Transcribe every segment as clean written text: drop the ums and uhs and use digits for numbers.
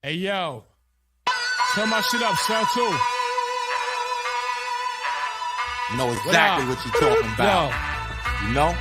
Hey, yo. Turn my shit up, son, too. You know exactly what you're talking about. You know? I'm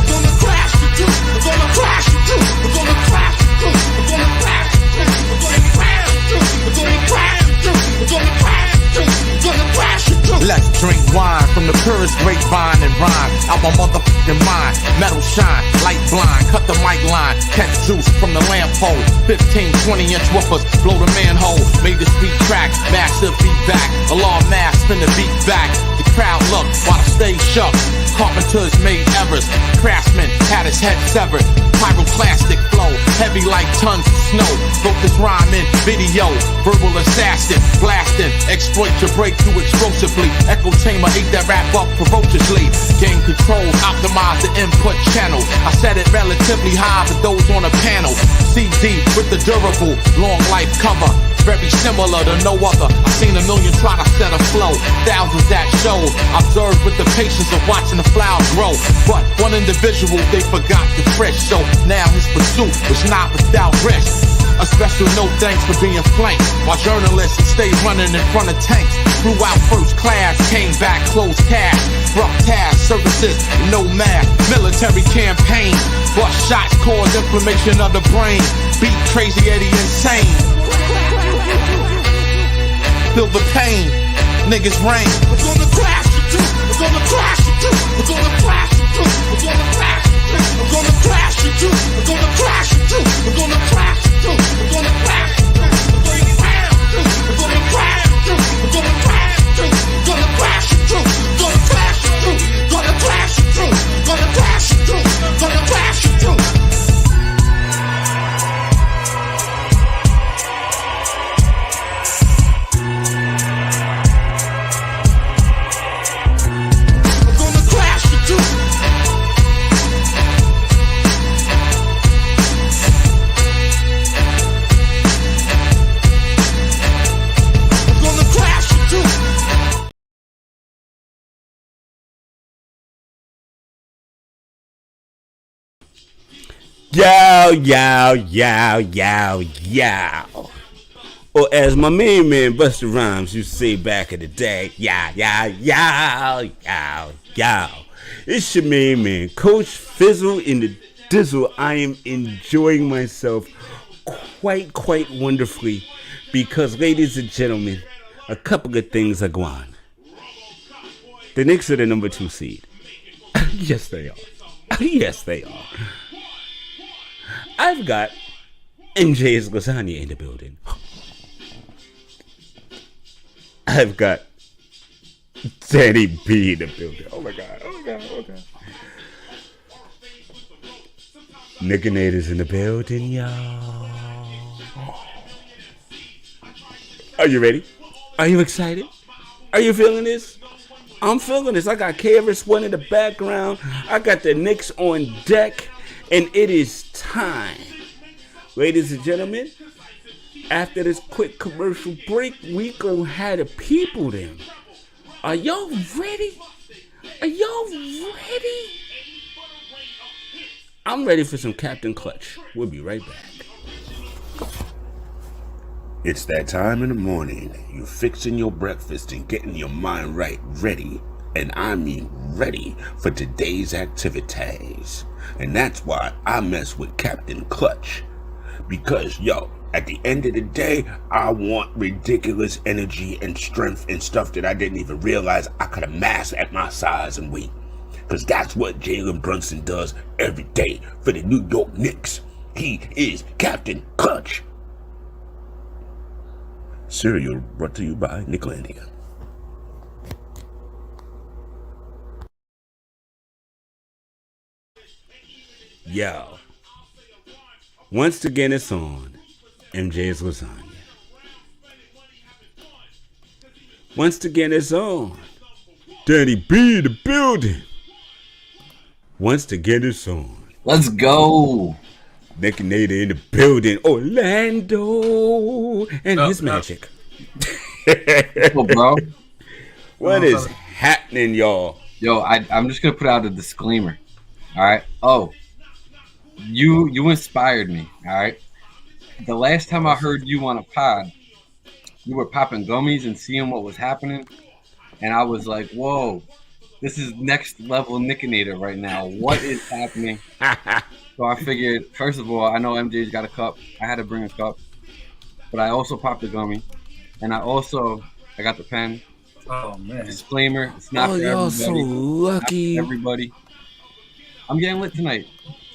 gonna crash you too. I'm gonna crash you too. I'm gonna crash you too. I'm gonna crash you too. I'm gonna crash you too. I'm gonna crash you too. I'm gonna crash you too. I'm gonna crash you too. Let's drink wine from the purest grapevine and rhyme out my motherfucking mind. Metal shine, light blind, cut the mic line, catch juice from the lamp pole. 15, 20-inch woofers, blow the manhole. Made this beat crack, massive feedback. Alarm mass, spin the beat back. The crowd look while the stage shook. Carpenters made errors, craftsman had his head severed. Pyroclastic flow, heavy like tons of snow. Broke this rhyme in video, verbal assassin, blasting. Exploit your breakthrough explosively. Echo chamber ate that rap up ferociously. Gain control, optimize the input channel. I set it relatively high for those on a panel. CD with the durable, long life cover. Very similar to no other. I've seen a million try to set a flow. Thousands at shows. Observed with the patience of watching the flower grow. But one individual they forgot to fresh. So now his pursuit was not without risk. A special note thanks for being flanked. While journalists stay running in front of tanks. Flew out first class, came back closed cash. Rough task, services, no math. Military campaign. Bust shots cause inflammation of the brain. Beat crazy Eddie insane. Feel the pain, niggas rain. I'm gonna crash you too. I'm gonna crash you too. I'm gonna crash you too. I'm gonna crash you too. I'm gonna crash you too. I'm gonna crash you too. I'm gonna crash you too. I'm gonna crash you too. I'm gonna crash you too. I'm gonna crash you too. I'm gonna crash you too. I'm gonna crash you too. Gonna crash you too. Gonna crash you too. Gonna crash you too. Yow, yow, yow, yow, yow. Or as my main man Busta Rhymes used to say back in the day, yow, yow, yow, yow, yow. It's your main man, Coach Fizzle in the Dizzle. I am enjoying myself quite wonderfully because, ladies and gentlemen, a couple of things are going on. The Knicks are the number 2 seed. Yes, they are. Yes, they are. I've got MJ's Lasagna in the building. I've got Danny B in the building. Oh my God, oh my God, oh my God. Knickanator's in the building, y'all. Are you ready? Are you excited? Are you feeling this? I'm feeling this. I got KRS-One in the background. I got the Knicks on deck. And it is time, ladies and gentlemen, after this quick commercial break, we gonna have the people then. Are y'all ready? Are y'all ready? I'm ready for some Captain Clutch. We'll be right back. It's that time in the morning. You're fixing your breakfast and getting your mind right, ready. And I mean ready for today's activities. And that's why I mess with Captain Clutch. Because, yo, at the end of the day, I want ridiculous energy and strength and stuff that I didn't even realize I could amass at my size and weight. Because that's what Jalen Brunson does every day for the New York Knicks. He is Captain Clutch. Cereal brought to you by Knicklandia. Yo, once again it's on MJ's Lasagna. Once again it's on Danny B in the building. Once again it's on. Let's go. Knickanator in the building. Orlando and his magic. Oh, bro. What is happening, y'all? Yo, I'm just gonna put out a disclaimer. All right. Oh, You inspired me. All right. The last time I heard you on a pod, you were popping gummies and seeing what was happening, and I was like, "Whoa, this is next level Knickanator right now. What is happening?" So I figured, first of all, I know MJ's got a cup. I had to bring a cup, but I also popped a gummy, and I got the pen. Oh man. Disclaimer: it's not Oh, for y'all so everybody. lucky. Everybody, I'm getting lit tonight,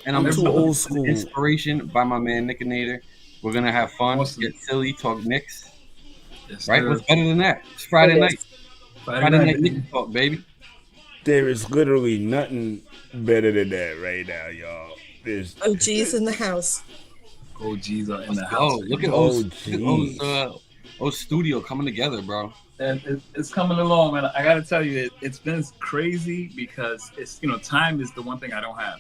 and I'm too old school. Inspiration by my man Knickanator. We're gonna have fun, Awesome. get silly, talk Knicks. Yes, Right? sir. What's better than that? It's Friday night. Friday night baby. Knicks talk, baby. There is literally nothing better than that right now, y'all. There's OG's in the house. OGs are in the Oh, house. look at O's studio coming together, bro. And it's coming along, man. I gotta tell you, it's been crazy because it's time is the one thing I don't have.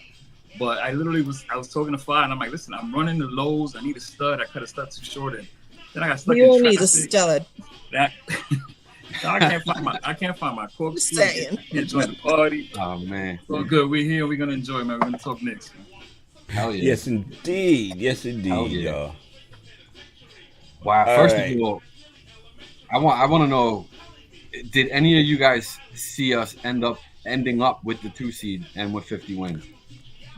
But I was talking to Fly and I'm like, listen, I'm running the lows. I need a stud. I cut a stud too short, and then I got stuck You in don't traffic. need a stud. That I can't find my cork. Just saying. Can't join the party. Oh man, So good. We're here. We're gonna enjoy, man. We're gonna talk Knicks. hell yeah! yes, indeed, Hell yeah. y'all. Wow. All First right. of all, I want to know: did any of you guys see us ending up with the 2 seed and with 50 wins?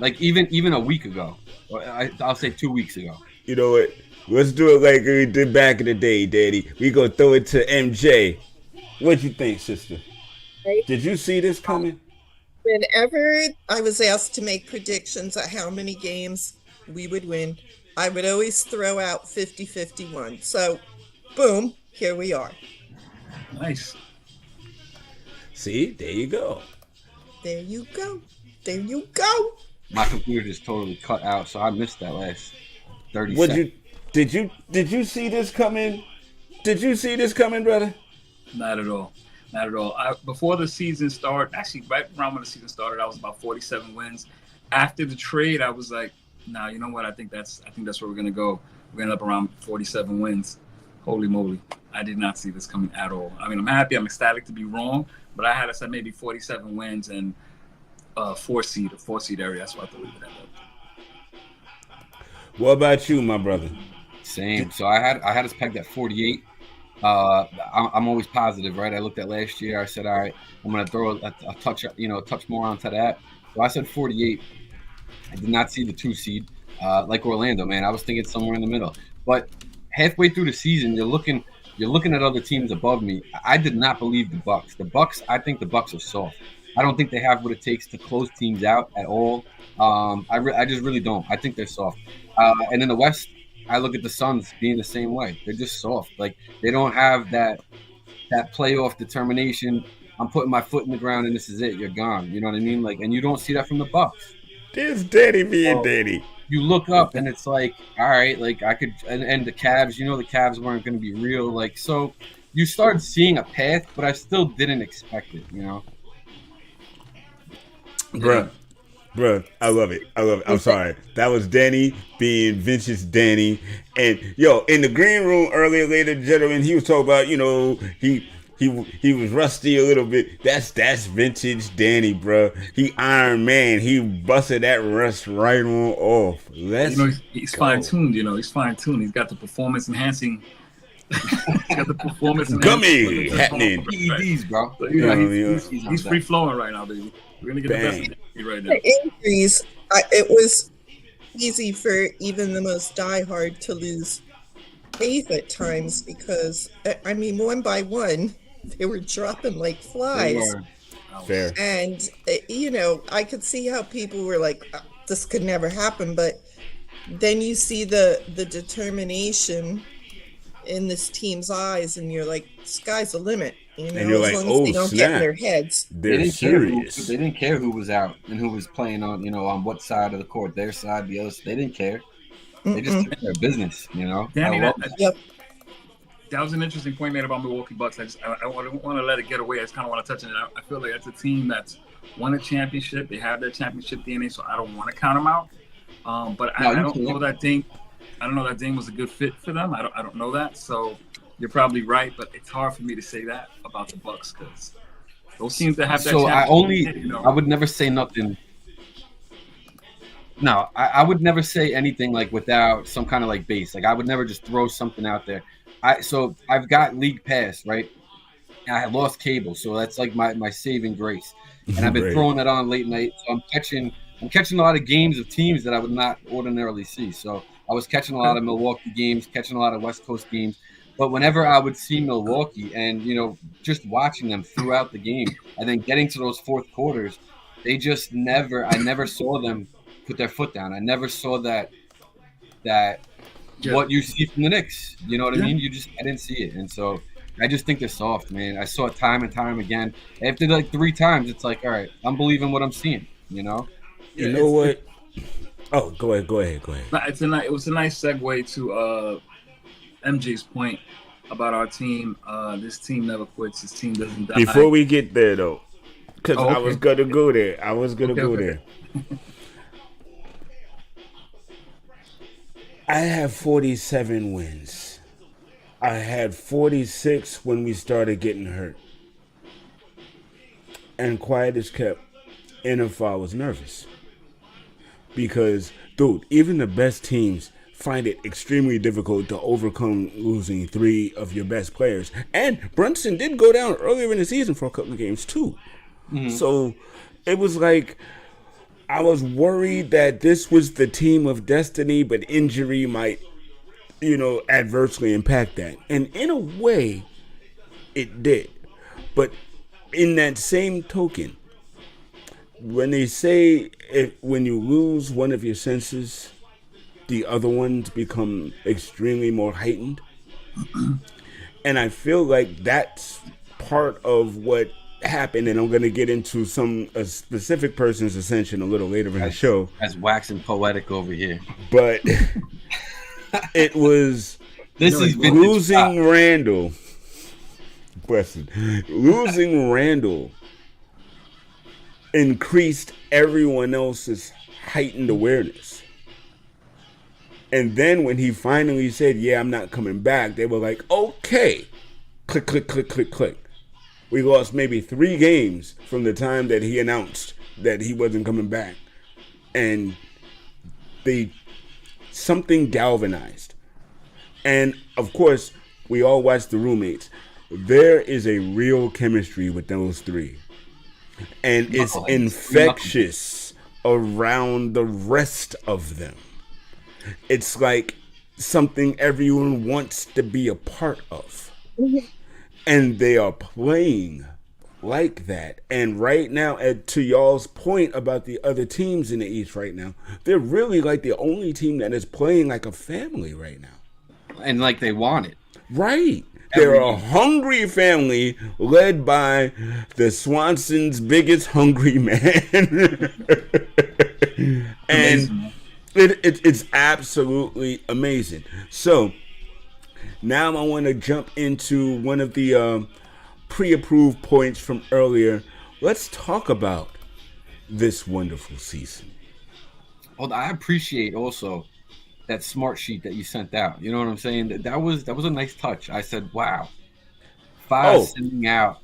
Like even a week ago, or I'll say 2 weeks ago. You know what? Let's do it like we did back in the day, Daddy. We gonna throw it to MJ. What you think, sister? Right. Did you see this coming? Whenever I was asked to make predictions of how many games we would win, I would always throw out 50-51. So, boom, here we are. Nice. See, there you go. There you go. There you go. My computer just totally cut out, so I missed that last 30 What seconds. did you see this coming? Did you see this coming, brother? Not at all. Not at all. Before the season started, actually right around when the season started, I was about 47 wins. After the trade, I was like, nah, you know what? I think that's where we're gonna go. We're gonna end up around 47 wins. Holy moly. I did not see this coming at all. I mean, I'm happy, I'm ecstatic to be wrong, but I had us at maybe 47 wins and four seed area. That's what I thought we would end up. What about you, my brother? Same. So I had us pegged at 48. I'm always positive, right? I looked at last year. I said, all right, I'm gonna throw a touch, a touch more onto that. So I said 48. I did not see the 2 seed, like Orlando, man. I was thinking somewhere in the middle. But halfway through the season, you're looking at other teams above me. I did not believe the Bucks. I think the Bucks are soft. I don't think they have what it takes to close teams out at all. I just really don't. I think they're soft. And in the West, I look at the Suns being the same way. They're just soft. Like they don't have that playoff determination. I'm putting my foot in the ground and this is it. You're gone. You know what I mean? Like, and you don't see that from the Bucks. This Daddy being Daddy. You look up and it's like, all right, like I could, and the Cavs. The Cavs weren't going to be real. Like, so you started seeing a path, but I still didn't expect it. Bruh, I love it. I'm sorry. That was Danny being vintage Danny. And yo, in the green room earlier, later, gentlemen, he was talking about, he was rusty a little bit. That's vintage Danny, bro. He Iron Man. He busted that rust right on off. He's fine tuned. He's fine tuned. He's got the performance enhancing. He's got the performance gummy happening. PEDs, bro. So, he's free flowing right now, baby. We're gonna get the best of it right now. The injuries, it was easy for even the most diehard to lose faith at times because, I mean, one by one, they were dropping like flies. Fair. And, I could see how people were like, this could never happen. But then you see the determination in this team's eyes and you're like, sky's the limit. And you're like, as long as they don't get in their heads. They're serious. They didn't care who was out and who was playing on what side of the court, their side, the other. They didn't care. They just took their business, Danny, Yep. That was an interesting point made about Milwaukee Bucks. I don't want to let it get away. I just kind of want to touch on it. I feel like that's a team that's won a championship. They have their championship DNA, so I don't want to count them out. But I don't know that Dame. I don't know that Dame was a good fit for them. I don't know that. So you're probably right, but it's hard for me to say that about the Bucks because those teams that have that. So I would never say nothing. No, I would never say anything like without some kind of like base. Like I would never just throw something out there. So I've got League Pass, right? And I had lost cable, so that's like my saving grace. And I've been Right. throwing that on late night, so I'm catching a lot of games of teams that I would not ordinarily see. So I was catching a lot of Milwaukee games, catching a lot of West Coast games. But whenever I would see Milwaukee and just watching them throughout the game and then getting to those fourth quarters, they just I never saw them put their foot down. I never saw that Yeah. what you see from the Knicks. You know what I Yeah. mean? I didn't see it. And so I just think they're soft, man. I saw it time and time again. After like 3 times, it's like, all right, I'm believing what I'm seeing, you know? You know what? Oh, go ahead. It was a nice segue to MJ's point about our team. This team never quits. This team doesn't die. Before we get there, though, because Oh, I okay. was gonna go there. Okay. I have 47 wins. I had 46 when we started getting hurt. And quiet as kept, NFI was nervous. Because, dude, even the best teams find it extremely difficult to overcome losing 3 of your best players. And Brunson did go down earlier in the season for a couple of games, too. So it was like I was worried that this was the team of destiny, but injury might, adversely impact that. And in a way, it did. But in that same token, when they say when you lose one of your senses, the other ones become extremely more heightened. And I feel like that's part of what happened, and I'm going to get into a specific person's ascension a little later in the show. As waxing poetic over here. But it was This is vintage losing pop. Randall. Blessed. Losing Randall increased everyone else's heightened awareness. And then when he finally said, yeah, I'm not coming back, they were like, okay. Click, click, click, click, click. We lost maybe 3 games from the time that he announced that he wasn't coming back. And something galvanized. And of course, we all watched The Roommates. There is a real chemistry with those 3. And it's infectious around the rest of them. It's like something everyone wants to be a part of. And they are playing like that. And right now, to y'all's point about the other teams in the East right now, they're really like the only team that is playing like a family right now. And like they want it. Right. They're a hungry family led by the Swanson's biggest hungry man. And it's absolutely amazing. So now I want to jump into one of the pre-approved points from earlier. Let's talk about this wonderful season. Well, I appreciate also that smart sheet that you sent out. You know what I'm saying? That was a nice touch. I said, wow. 5 sending out.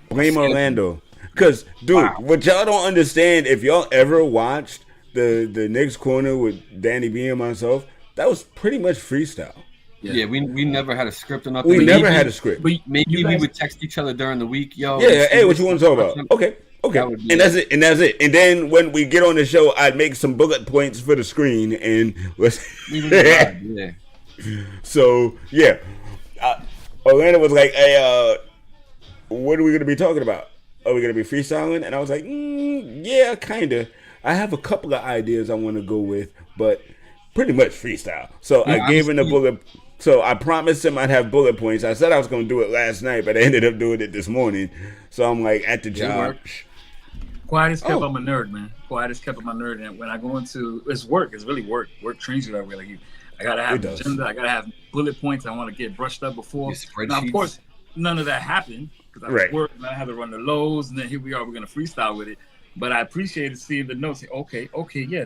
Blame Orlando. Because, dude, what y'all don't understand, if y'all ever watched the Knicks corner with Danny B and myself, that was pretty much freestyle. Yeah, we never had a script or nothing. We never had a script. Maybe we would text each other during the week. Yo, yeah, hey, what you want to talk about? Okay. That's it. And then when we get on the show, I'd make some bullet points for the screen and yeah. So, yeah. Orlando was like, hey, what are we going to be talking about? Are we going to be freestyling? And I was like, yeah, kind of. I have a couple of ideas I want to go with, but pretty much freestyle. So I gave him the bullet. So I promised him I'd have bullet points. I said I was going to do it last night, but I ended up doing it this morning. So I'm like at the job. Quiet as kept, I'm a nerd, man. Quiet as kept, I'm a nerd. And when I go into it's work, it's really work. Work trains you that way. Like I gotta have agenda. I gotta have bullet points. I want to get brushed up before. Now, of course, none of that happened because I was working. And I had to run the lows, and then here we are. We're gonna freestyle with it. But I appreciated seeing the notes. Okay, yeah,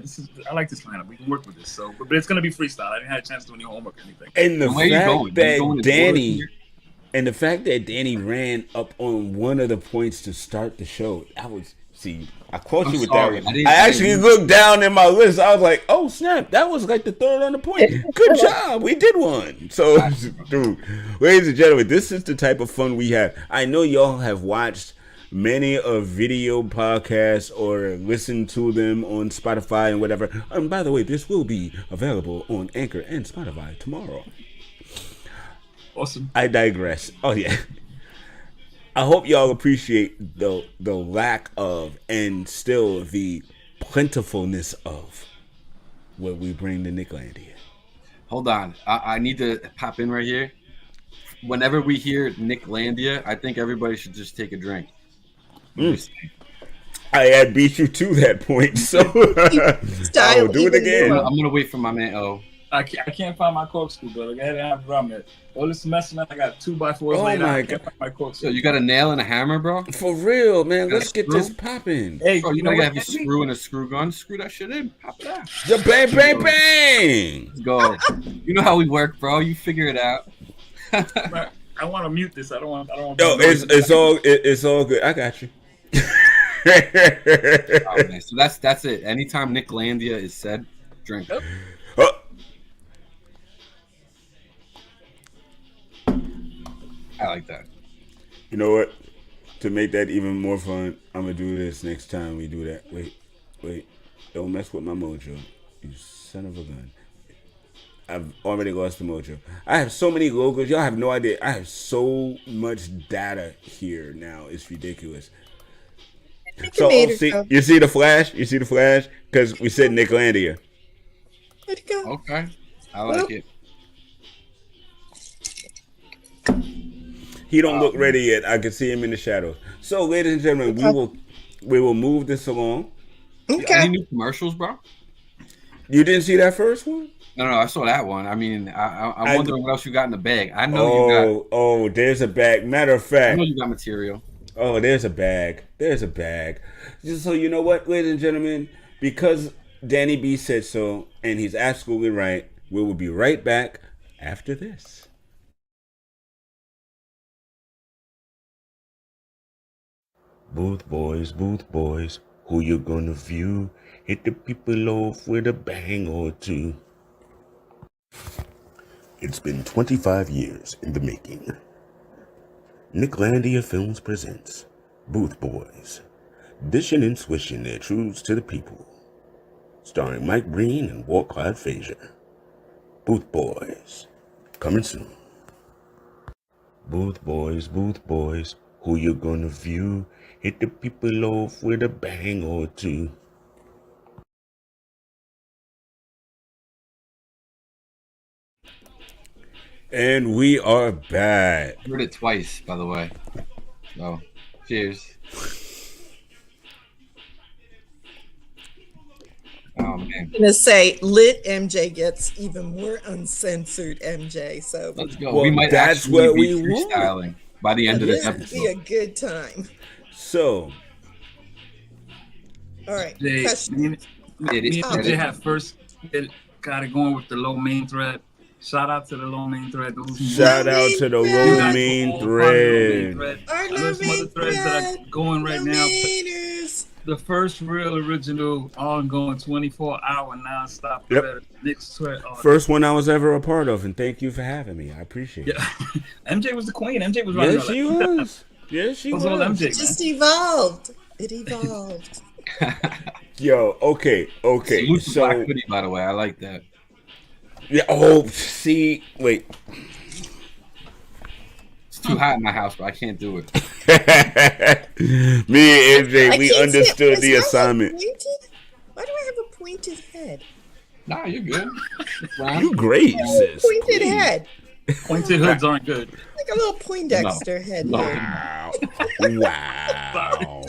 I like this lineup. We can work with this. So, but it's gonna be freestyle. I didn't have a chance to do any homework or anything. And the fact that And the fact that Danny ran up on one of the points to start the show, I caught you with sorry. that one. I actually looked down in my list. I was like, oh, snap. That was like the third on the point. Good job. We did one. So, dude, ladies and gentlemen, this is the type of fun we have. I know y'all have watched many of video podcasts or listened to them on Spotify and whatever. And by the way, this will be available on Anchor and Spotify tomorrow. Awesome. I digress. Oh, yeah. I hope y'all appreciate the lack of and still the plentifulness of what we bring to Knicklandia. Hold on. I need to pop in right here. Whenever we hear Knicklandia, I think everybody should just take a drink. I had beat you to that point, so I'll do it again. I'm going to wait for my man. Oh. I can't find my corkscrew, brother. I didn't have rum yet. All this semester, man, I got 2x4s laid out. I can't find my corkscrew. So you got a nail and a hammer, bro? For real, man. Let's get this popping. Hey, bro, you know you have a screw and a screw gun. Screw that shit in. Pop it out. The bang, bang, bang. Let's go. You know how we work, bro. You figure it out. I want to mute this. I don't want. Yo, it's all good. I got you. Oh, man. So that's it. Anytime Knicklandia is said, drink. Oh. I like that. You know what? To make that even more fun, I'm gonna do this next time we do that. Wait. Don't mess with my mojo. You son of a gun. I've already lost the mojo. I have so many logos. Y'all have no idea. I have so much data here now. It's ridiculous. So, you see the flash? You see the flash? Because we said Knicklandia. Where'd it go? Okay. I like it. He don't look ready yet. I can see him in the shadows. So, ladies and gentlemen, we will move this along. Okay. Any new commercials, bro? You didn't see that first one? No, I saw that one. I mean, I'm wondering what else you got in the bag. I know you got. Oh, there's a bag. Matter of fact, I know you got material. Oh, there's a bag. There's a bag. Just so you know what, ladies and gentlemen, because Danny B said so, and he's absolutely right, we will be right back after this. Booth boys, who you gonna view? Hit the people off with a bang or two. It's been 25 years in the making. Knicklandia Films presents Booth Boys, dishing and swishing their truths to the people. Starring Mike Breen and Walt-Clyde Frazier. Booth Boys, coming soon. Booth boys, who you gonna view? Hit the people off with a bang or two. And we are back. I heard it twice, by the way. So, cheers. Oh, man. I'm gonna say lit MJ gets even more uncensored MJ. So Let's go. Well, we might that's actually what be we want. freestyling by the end of this this would be episode. a good time. So, All right. Jay, Question. It is. Me and Jay had first got it going with the low main thread. Shout out to the low main thread. shout out to the low main thread. Our I know some other threads that are going right now. The first real original ongoing 24-hour nonstop Yep. thread. Knicks thread. Oh, First one I was ever a part of, and thank you for having me. I appreciate it. yeah. MJ was the queen. MJ was running. Yes, she was. Yes, she It was. was all MJ, It just evolved. It evolved. Yo, okay. Salute to So, Black Hoodie, by the way. I like that. yeah. Oh, see, wait. It's too hot in my house, but I can't do it. Me and MJ, I we can't see it. understood Is the mine assignment. pointed? Why do I have a pointed head? Nah, you're good. You great, sis. Pointed head. Pointed hoods aren't good. Like a little Poindexter head. No. Here. Wow.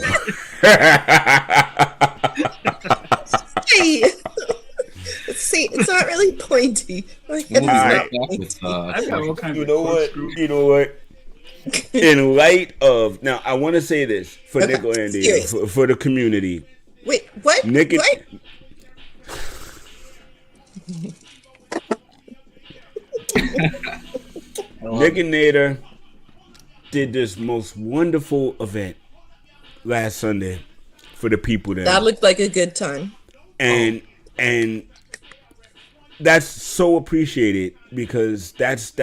Hey. See, it's not really pointy. My head is Alright. not pointy. I've got all kinds You of know what? corkscrews. You know what? In light of now, I want to say this for Okay, Knicklandia, serious. for the community. Wait, what? Nick, What? Knickanator did this most wonderful event last Sunday for the people there. That looked like a good time. And that's so appreciated because that's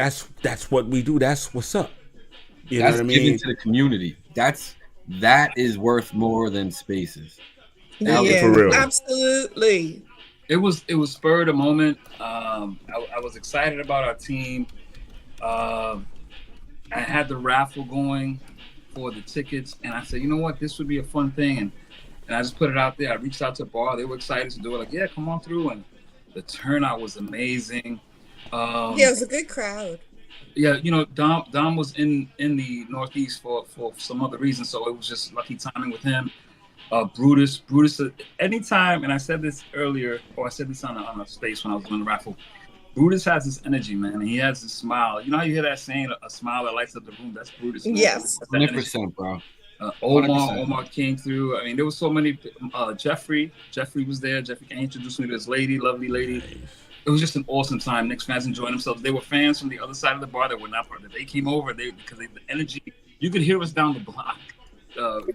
what we do. That's what's up. You know what I mean? Giving to the community. That is worth more than spaces. Yeah, for real. Absolutely. It was spurred a moment. I was excited about our team. I had the raffle going for the tickets, and I said, you know what, this would be a fun thing, and I just put it out there. I reached out to the bar; they were excited to do it. Like, yeah, come on through, and the turnout was amazing. Yeah, it was a good crowd. Yeah, you know, Dom was in the Northeast for some other reason, so it was just lucky timing with him. Brutus, anytime, and I said this earlier, or I said this on a space when I was doing the raffle. Brutus has this energy, man, and he has this smile. You know how you hear that saying, a smile that lights up the room? That's Brutus. Man. Yes. 100%, bro. Omar came through. I mean, there was so many. Jeffrey was there. Jeffrey introduced me to this lady, lovely lady. It was just an awesome time. Knicks fans enjoying themselves. They were fans from the other side of the bar that were not part of it. They came over because the energy. You could hear us down the block,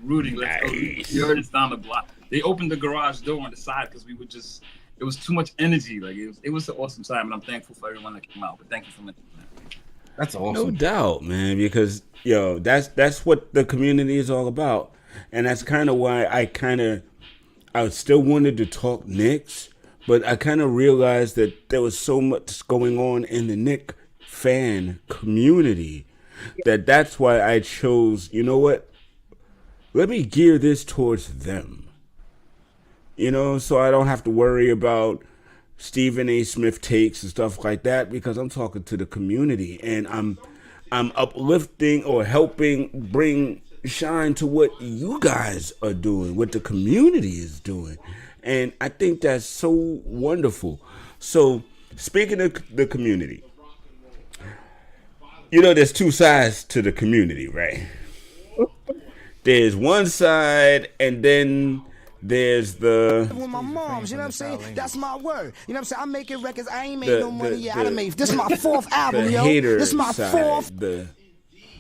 rooting. Let's go. You heard us down the block. They opened the garage door on the side because we would just. It was too much energy. Like it was an awesome time, and I'm thankful for everyone that came out. But thank you for mentioning that. That's awesome. No doubt, man, because that's what the community is all about. And that's kind of why I still wanted to talk Knicks, but I kind of realized that there was so much going on in the Knick fan community that's why I chose, you know what? Let me gear this towards them. You know, so I don't have to worry about Stephen A. Smith takes and stuff like that because I'm talking to the community and I'm uplifting or helping bring shine to what you guys are doing, what the community is doing. And I think that's so wonderful. So speaking of the community, you know, there's two sides to the community, right? There's one side and then there's the with my moms, you know what I'm saying? That's my word. You know what I'm saying? I'm making records. I ain't made no money yet. I done made. This is my fourth album, yo. This is my fourth.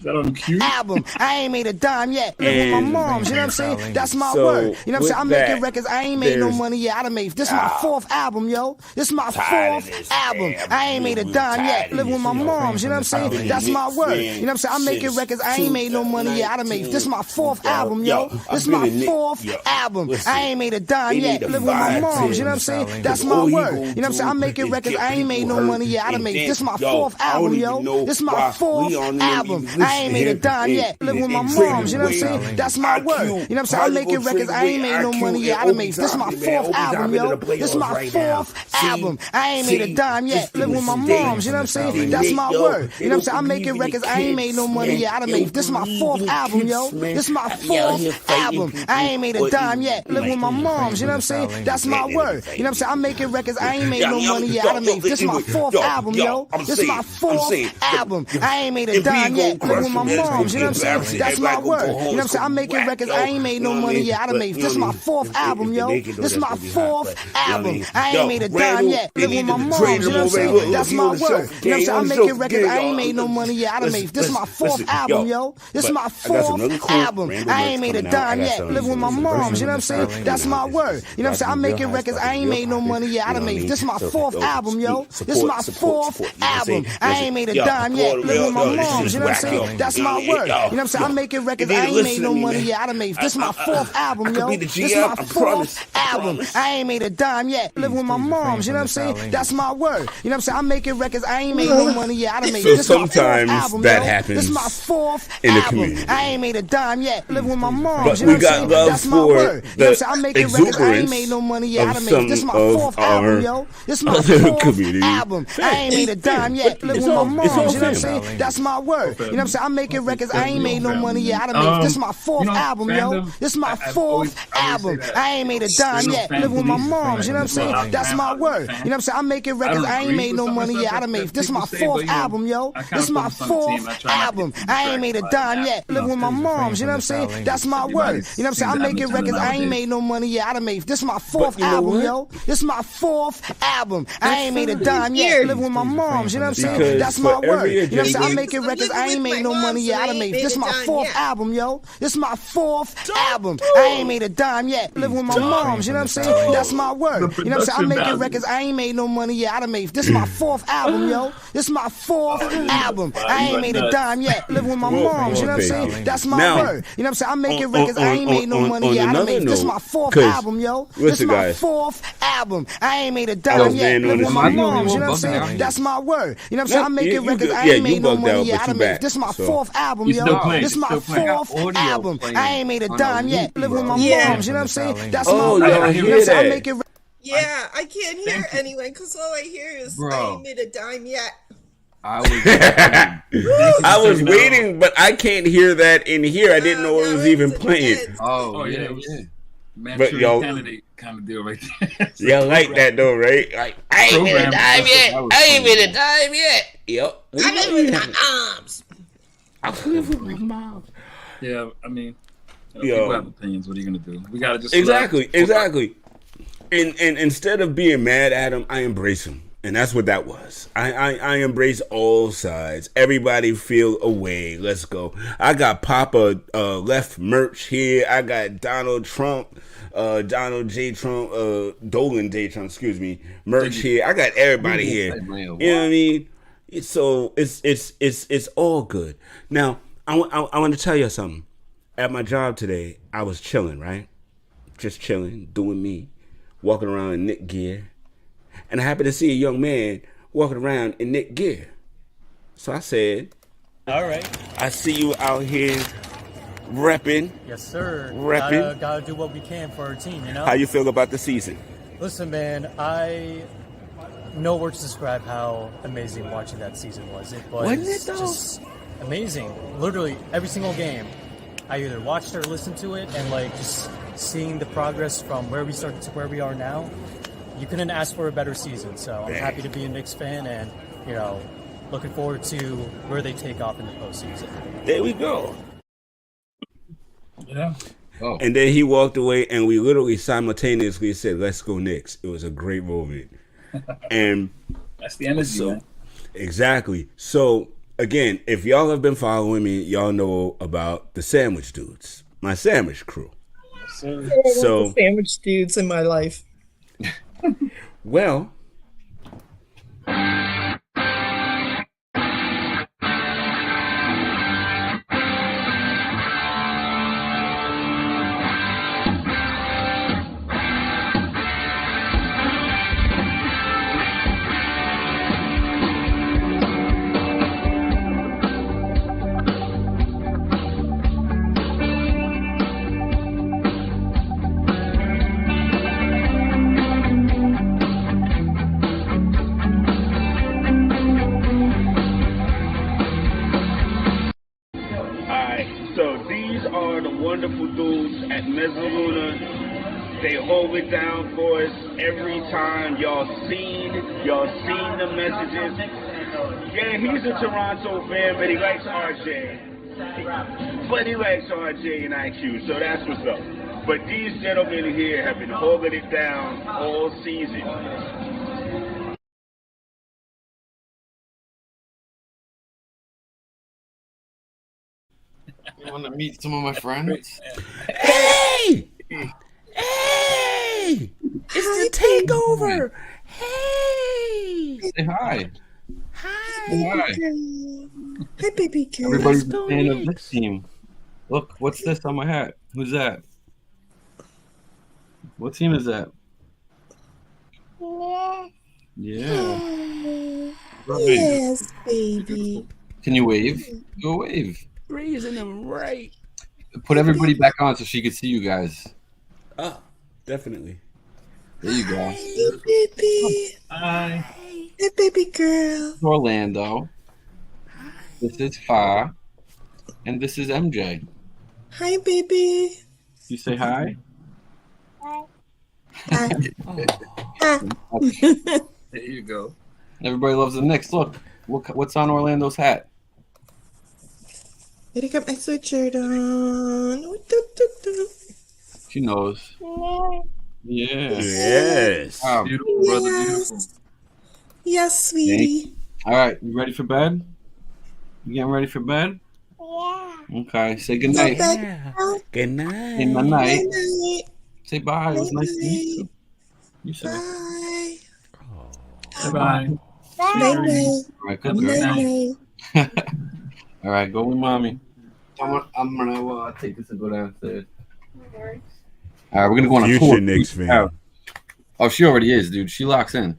Is that on cue? Album. I ain't made a dime yet. Live with my moms, you know what I'm saying? That's my word. You know what I'm saying? I'm making records. I ain't made no money yet. I done made. This is my fourth album, yo. This is my fourth album. I ain't made a dime yet. Live with my moms, you know what I'm saying? That's my word. You know what I'm saying? I'm making records. I ain't made no money yet. I done made. This is my fourth album, yo. This is my fourth album. I ain't made a dime yet. Live with my moms, you know what I'm saying? That's my word. You know what I'm saying? I'm making records. I ain't made no money yet. I done made. This is my fourth album, yo. This is my fourth album. I ain't made a dime yet. Live with my moms, you know what I'm saying? That's my word. You know what I'm saying? I'm making records. I ain't made no money yet. I done made. This is my fourth album, yo. This is my fourth album. I ain't made a dime yet. Live with my moms, you know what I'm saying? That's my word. You know what I'm saying? I'm making records. I ain't made no money yet. I done made. This is my fourth album, yo. This is my fourth album. I ain't made a dime yet. Live with my moms, you know what I'm saying? That's my word. You know what I'm saying? I'm making records. I ain't made no money yet. I done made. This is my fourth album, yo. This is my fourth album. I ain't made a dime yet. Live with my moms, you know what I'm saying? That's my word. You know what I'm saying? I'm making records. I ain't made no money yet. I done made. This is my fourth album, yo. This is my fourth album. I ain't made a dime yet. Live with my moms, you know what I'm saying? That's my word. You know what I'm saying? I'm making records. I ain't made no money yet. I done made. This is my fourth album, yo. This is my fourth album. I ain't made a dime yet. Live with my moms, you know what I'm saying? That's my word. You know what I'm saying? I'm making records. I ain't made no money yet. I done made. This is my fourth album, yo. This is my fourth album. I ain't made a dime yet. Live with my moms, you know what I'm saying? That's my word. You know what I'm saying? I'm making records. I ain't made no money yet. I done made. This is my fourth album, yo. This is my fourth album. I ain't made a dime yet. Live with my moms, you know what I'm saying? That's my word. You know what I'm saying? I'm making records. I ain't made no money yet. I done made. So this is my fourth sometimes album, that yo. happens This is my fourth in the album. community. I ain't made a dime yet. Live with my moms, But you know we what got I'm saying? love That's my for word. You know what I'm saying? I'm making records. I ain't made no money yet. I done made. This is my fourth album, yo. This is my other fourth community. album. I ain't made a dime yet. Live with my moms, you know what I'm saying? That's my word. You know what I'm saying? I'm making records. I ain't made no money yet. I done made. This is my fourth album, yo. This is my fourth album. I ain't made a dime yet. Live with my moms, you know what I'm saying? That's my word. You know what I'm saying? I'm making records. I ain't made no money yet. I done made. This is my fourth album, yo. This is my fourth album. I ain't made a dime yet. Live with my moms, you know what I'm saying? That's my word. You know what I'm saying? I'm making records. I ain't made no money yet. I done made. This is my fourth album, yo. This is my fourth album. I ain't made a dime yet. Live with my moms, you know what I'm saying? That's my word. You know what I'm saying? I'm making records. I ain't made made no money yet. I done made, this my fourth album, yo. This my fourth album. I ain't made a dime yet. Living with my moms, you know what I'm saying? That's my word. You know what I'm saying? I'm making records. I ain't made no money yet. I done made, this my fourth album, yo. This my fourth album. I ain't made a dime yet. Living with my moms, you know what I'm saying? That's my word. You know what I'm saying? I'm making records. I ain't made no money yet. I done made, this my fourth album, yo. This my fourth album. I ain't made a dime yet. Living with my moms, you know what I'm saying? That's my word. You know what I'm saying? I'm making records. I ain't made no money yet. I done made, this my fourth album, yo. This my fourth album. I ain't made a dime yet. Living with my moms, you know what I'm saying? That's my word. You know what I'm saying? I'm making. Yeah, I can't hear anyone because all I hear is I ain't made a dime yet. I was waiting, but I can't hear that in here. I didn't know it was even playing. Oh yeah. But yo, candidate kind of deal right there. Yeah, like that though, right? Like I ain't made a dime yet. I ain't made a dime yet. Yep. I live with my moms. I live with my mom. Yeah, I mean, people have opinions. What are you gonna do? We gotta just exactly. And instead of being mad at him, I embrace him. And that's what that was. I embrace all sides. Everybody feel away. Let's go. I got Papa Left merch here. I got Donald Trump, Donald J. Trump, Dolan J. Trump, excuse me, merch here. I got everybody here. You know what I mean? So it's all good. Now, I want to tell you something. At my job today, I was chilling, right? Just chilling, doing me, walking around in Knick gear. And I happened to see a young man walking around in Knick gear. So I said, all right, I see you out here repping. Yes, sir. Repping. Gotta do what we can for our team, you know? How you feel about the season? Listen, man, I no words to describe how amazing watching that season was. It was Wasn't it, though? Just amazing. Literally, every single game, I either watched or listened to it, and like just seeing the progress from where we started to where we are now, you couldn't ask for a better season. So I'm happy to be a Knicks fan, and you know, looking forward to where they take off in the postseason. There we go. Yeah. Oh. And then he walked away, and we literally simultaneously said, "Let's go Knicks." It was a great moment, and that's the energy. Man. Exactly. So again, if y'all have been following me, y'all know about the Sandwich Dudes, my sandwich crew. So the sandwich dudes in my life. Well, wonderful dudes at Mezzaluna. They hold it down for us every time. Y'all seen the messages. Yeah, he's a Toronto fan, but he likes RJ. But he likes RJ and IQ, so that's what's up. But these gentlemen here have been holding it down all season. You want to meet some of my friends? Hey! Hey! It's the takeover! Hey! Say hi. Hi. Hi. Hi, baby girl. Everybody's a fan of this team. Look, what's this on my hat? Who's that? What team is that? Yeah. Yes, baby. Can you wave? Go wave. Raising them right. Put everybody back on so she could see you guys. Oh, definitely. There you go. Hi, baby. Hi. Hi, baby girl. Orlando. This is Fa. And this is MJ. Hi, baby. You say hi? Hi. There you go. Everybody loves the Knicks. Look, what's on Orlando's hat? Gotta get my sweatshirt on. She knows. Yeah. Yes. Wow. Beautiful, brother. Beautiful. Yes, sweetie. All right, you ready for bed? You getting ready for bed? Okay. Say good night. Yeah. Good night. Hey, my night. Night. Say bye. It was nice to meet you. You said it. Bye. Bye. Night night. All right, good girl. Night night. All right, go with mommy. I'm gonna take this and go downstairs. All right, we're gonna go on a Future tour. Knicks fan. Oh, she already is, dude. She locks in.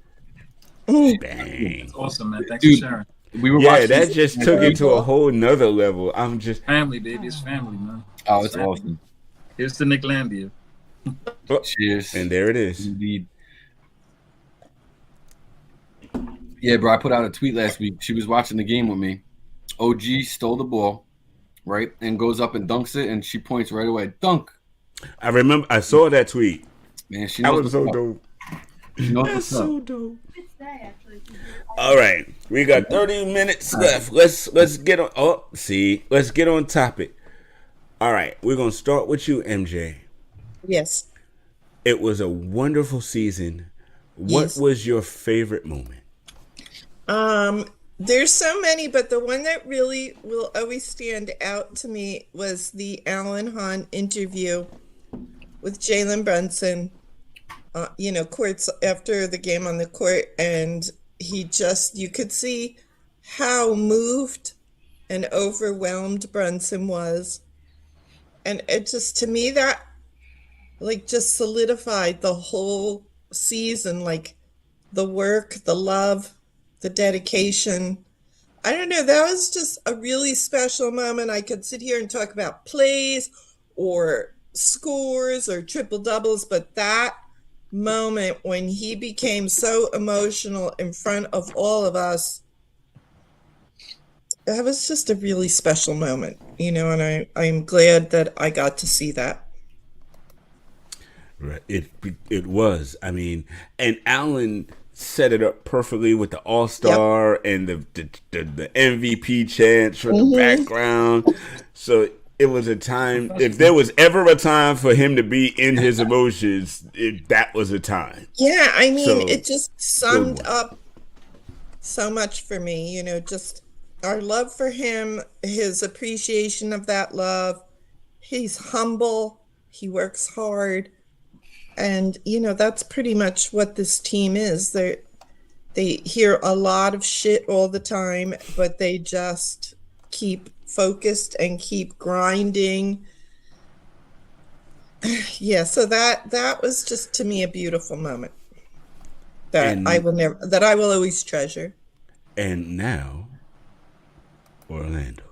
Bang. Awesome, man. Thanks Dude. for sharing. We were Yeah, watching that just took it to a whole nother level. I'm just. Family, baby. It's family, man. Oh, it's awesome. Here's to Knicklandia. Oh, Cheers. and there it is. Indeed. Yeah, bro. I put out a tweet last week. She was watching the game with me. OG stole the ball, right, and goes up and dunks it, and she points right away. Dunk. I remember. I saw that tweet. Man, she That knows was so what's up. dope. She knows That's what's up. so dope. All right, we got 30 minutes left. Let's get on. Oh, see, let's get on topic. All right, we're gonna start with you, MJ. Yes. It was a wonderful season. What Yes. was your favorite moment? There's so many, but the one that really will always stand out to me was the Alan Hahn interview with Jalen Brunson. Courts after the game on the court, and you could see how moved and overwhelmed Brunson was, and it just, to me, that just solidified the whole season, like the work, the love, the dedication. I don't know, that was just a really special moment. I could sit here and talk about plays or scores or triple doubles, but that moment when he became so emotional in front of all of us, that was just a really special moment, and I'm glad that I got to see that. Right. It was. I mean, and Alan set it up perfectly with the All-Star and the MVP chants for the background. So it was a time, if there was ever a time for him to be in his emotions, that was a time. Yeah, I mean, So, it just summed up so much for me, just our love for him, his appreciation of that love. He's humble, he works hard, and, that's pretty much what this team is. They hear a lot of shit all the time, but they just keep focused and keep grinding. Yeah, so that was just, to me, a beautiful moment that I will always treasure. And now, Orlando.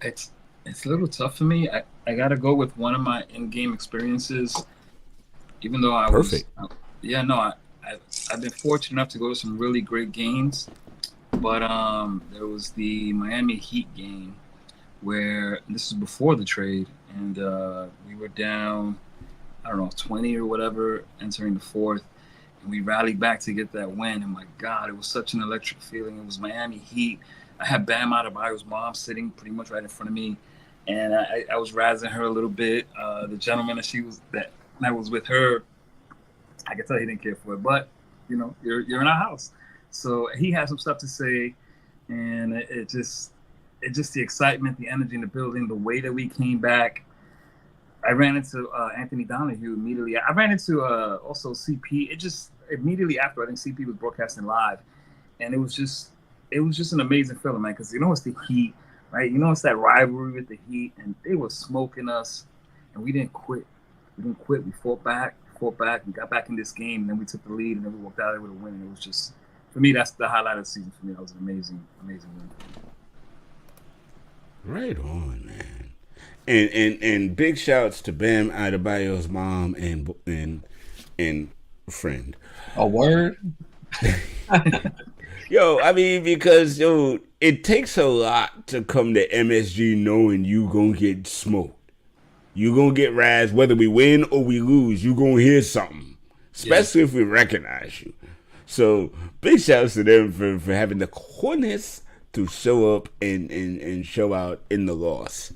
It's a little tough for me. I gotta go with one of my in-game experiences. Even though I've been fortunate enough to go to some really great games, but there was the Miami Heat game where this was before the trade, and we were down, 20 or whatever, entering the fourth, and we rallied back to get that win. And my God, it was such an electric feeling. It was Miami Heat. I had Bam Adebayo's mom sitting pretty much right in front of me, and I was razzing her a little bit. The gentleman that was with her, I could tell he didn't care for it, but you're in our house, so he had some stuff to say, and it just the excitement, the energy in the building, the way that we came back. I ran into Anthony Donahue immediately. I ran into also CP. It just immediately after, I think CP was broadcasting live, and it was just an amazing feeling, man, because it's the Heat, right? It's that rivalry with the Heat, and they were smoking us, and we didn't quit. We fought back, we got back in this game, and then we took the lead, and then we walked out there with a win. And it was just, for me, that's the highlight of the season for me. That was an amazing, amazing win. Right on, man. And big shouts to Bam Adebayo's mom and friend. A word? Yo, I mean, because it takes a lot to come to MSG knowing you gonna get smoked. You gonna get razzed, whether we win or we lose. You gonna hear something, especially if we recognize you. So big shouts to them for having the coolness to show up and show out in the loss.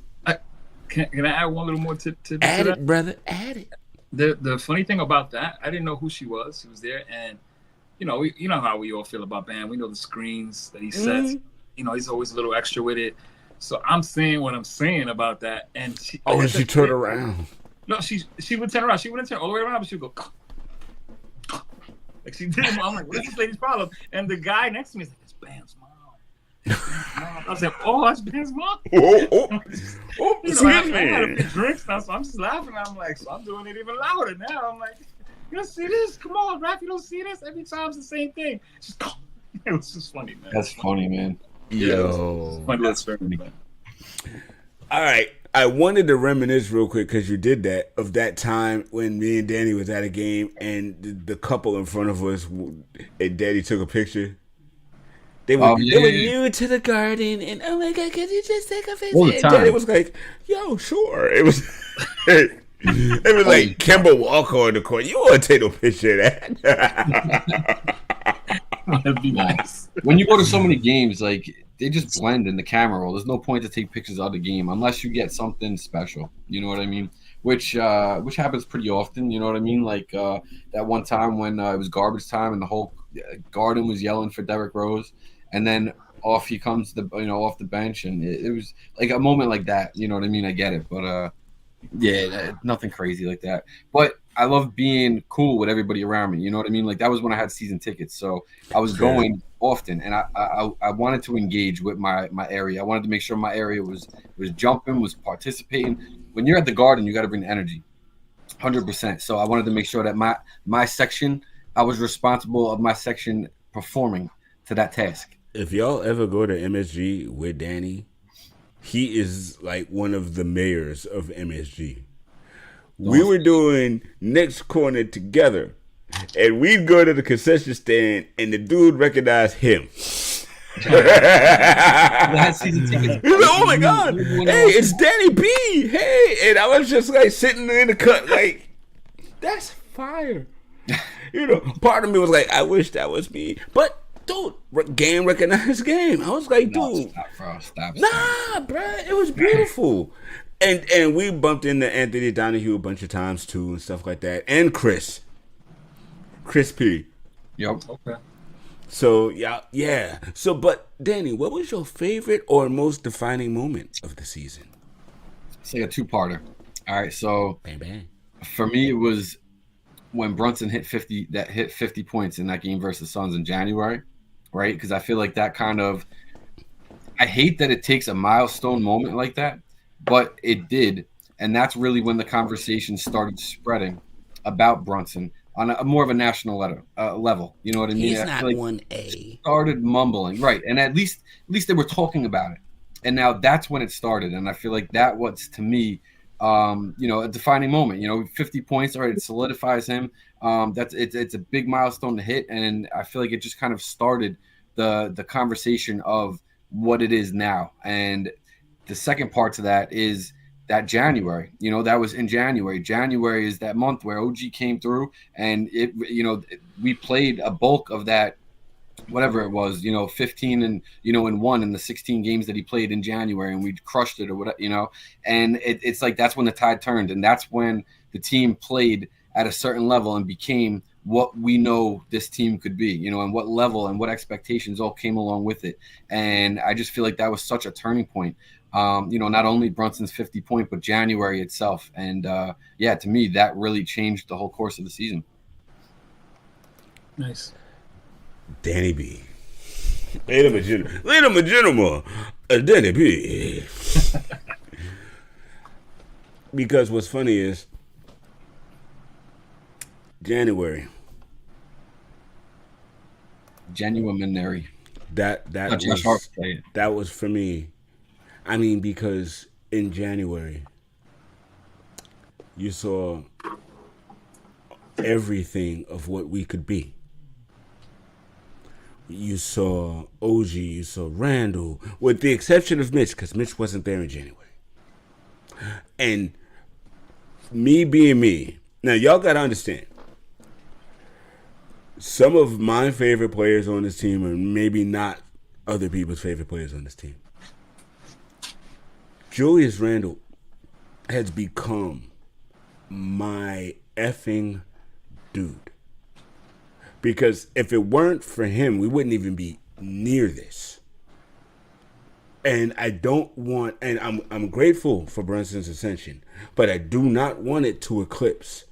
Can I add one little more tip Add to it, that? brother. Add it. The funny thing about that, I didn't know who she was. She was there, and you know how we all feel about Bam. We know the screens that he sets. He's always a little extra with it. So I'm saying what I'm saying about that, and she. Oh, and she turned around. No, she would turn around. She wouldn't turn all the way around, but she would go. Like she did. I'm like, what's this lady's problem? And the guy next to me is like, it's Bam's mom. I was like, oh, that's Bam's mom. Excuse I me. had a few drinks now, so I'm just laughing. I'm like, so I'm doing it even louder now. I'm like, you don't see this? Come on, Raph, you don't see this? Every time it's the same thing. Just go. It was just funny, man. That's funny, man. Yo. Funny experiment, man. All right. I wanted to reminisce real quick because you did that of that time when me and Danny was at a game and the couple in front of us and Danny took a picture. They were new to the garden and oh my god, can you just take a picture? And Danny was like, "Yo, sure." It was it was like Kemba Walker on the court. You want to take a picture of that? That'd be nice. When you go to so many games, like they just blend in the camera roll. There's no point to take pictures of the game unless you get something special. You know what I mean? Which happens pretty often. You know what I mean? Like that one time when it was garbage time and the whole garden was yelling for Derrick Rose, and then off he comes off the bench, and it was like a moment like that. You know what I mean? I get it, but yeah, nothing crazy like that. But I love being cool with everybody around me. You know what I mean? Like that was when I had season tickets, so I was going often, and I wanted to engage with my area. I wanted to make sure my area was jumping, was participating. When you're at the Garden, you got to bring the energy, 100%. So I wanted to make sure that my section, I was responsible of my section performing to that task. If y'all ever go to MSG with Danny, he is like one of the mayors of MSG. We were doing Knicks Corner together, and we'd go to the concession stand, and the dude recognized him. He's like, oh my god, hey, it's Danny B. Hey, and I was just like sitting in the cut, like, that's fire. You know, part of me was like, I wish that was me, but dude, game recognized game. I was like, dude, stop. Nah, bro, it was beautiful. And we bumped into Anthony Donahue a bunch of times too and stuff like that. And Chris P. Yep. Okay. So yeah. So, but Danny, what was your favorite or most defining moment of the season? It's like a two-parter. All right, so bang bang. For me, it was when Brunson hit 50 points in that game versus Suns in January, right? Because I feel like that kind of, I hate that it takes a milestone moment like that, but it did, and that's really when the conversation started spreading about Brunson on a more of a national level. You know what I mean? He's not 1A. Started mumbling, right? And at least they were talking about it, and now that's when it started. And I feel like that was, to me, a defining moment. 50 points, all right, it solidifies him. It's a big milestone to hit, and I feel like it just kind of started the conversation of what it is now. And the second part to that is that January, that was in January. January is that month where OG came through, and we played a bulk of that, whatever it was, 15 and, and 1 in the 16 games that he played in January, and we crushed it or whatever, and it's like, that's when the tide turned, and that's when the team played at a certain level and became what we know this team could be, and what level and what expectations all came along with it. And I just feel like that was such a turning point. Not only Brunson's 50 point, but January itself. And to me, that really changed the whole course of the season. Nice. Danny B. Ladies and gentlemen, Danny B. Because what's funny is January. Genuinary. That was for me. I mean, because in January, you saw everything of what we could be. You saw OG, you saw Randall, with the exception of Mitch, because Mitch wasn't there in January. And me being me, now y'all got to understand, some of my favorite players on this team are maybe not other people's favorite players on this team. Julius Randle has become my effing dude. Because if it weren't for him, we wouldn't even be near this. And I don't want, and I'm grateful for Brunson's ascension, but I do not want it to eclipse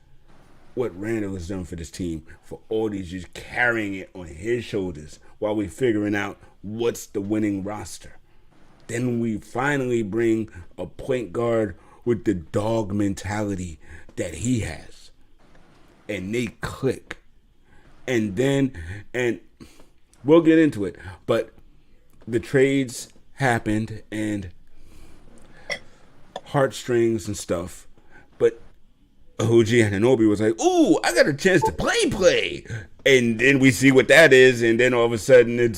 what Randall has done for this team for all these years, carrying it on his shoulders while we're figuring out what's the winning roster. Then we finally bring a point guard with the dog mentality that he has. And they click. And we'll get into it. But the trades happened and heartstrings and stuff. But OG Anunoby was like, ooh, I got a chance to play. And then we see what that is. And then all of a sudden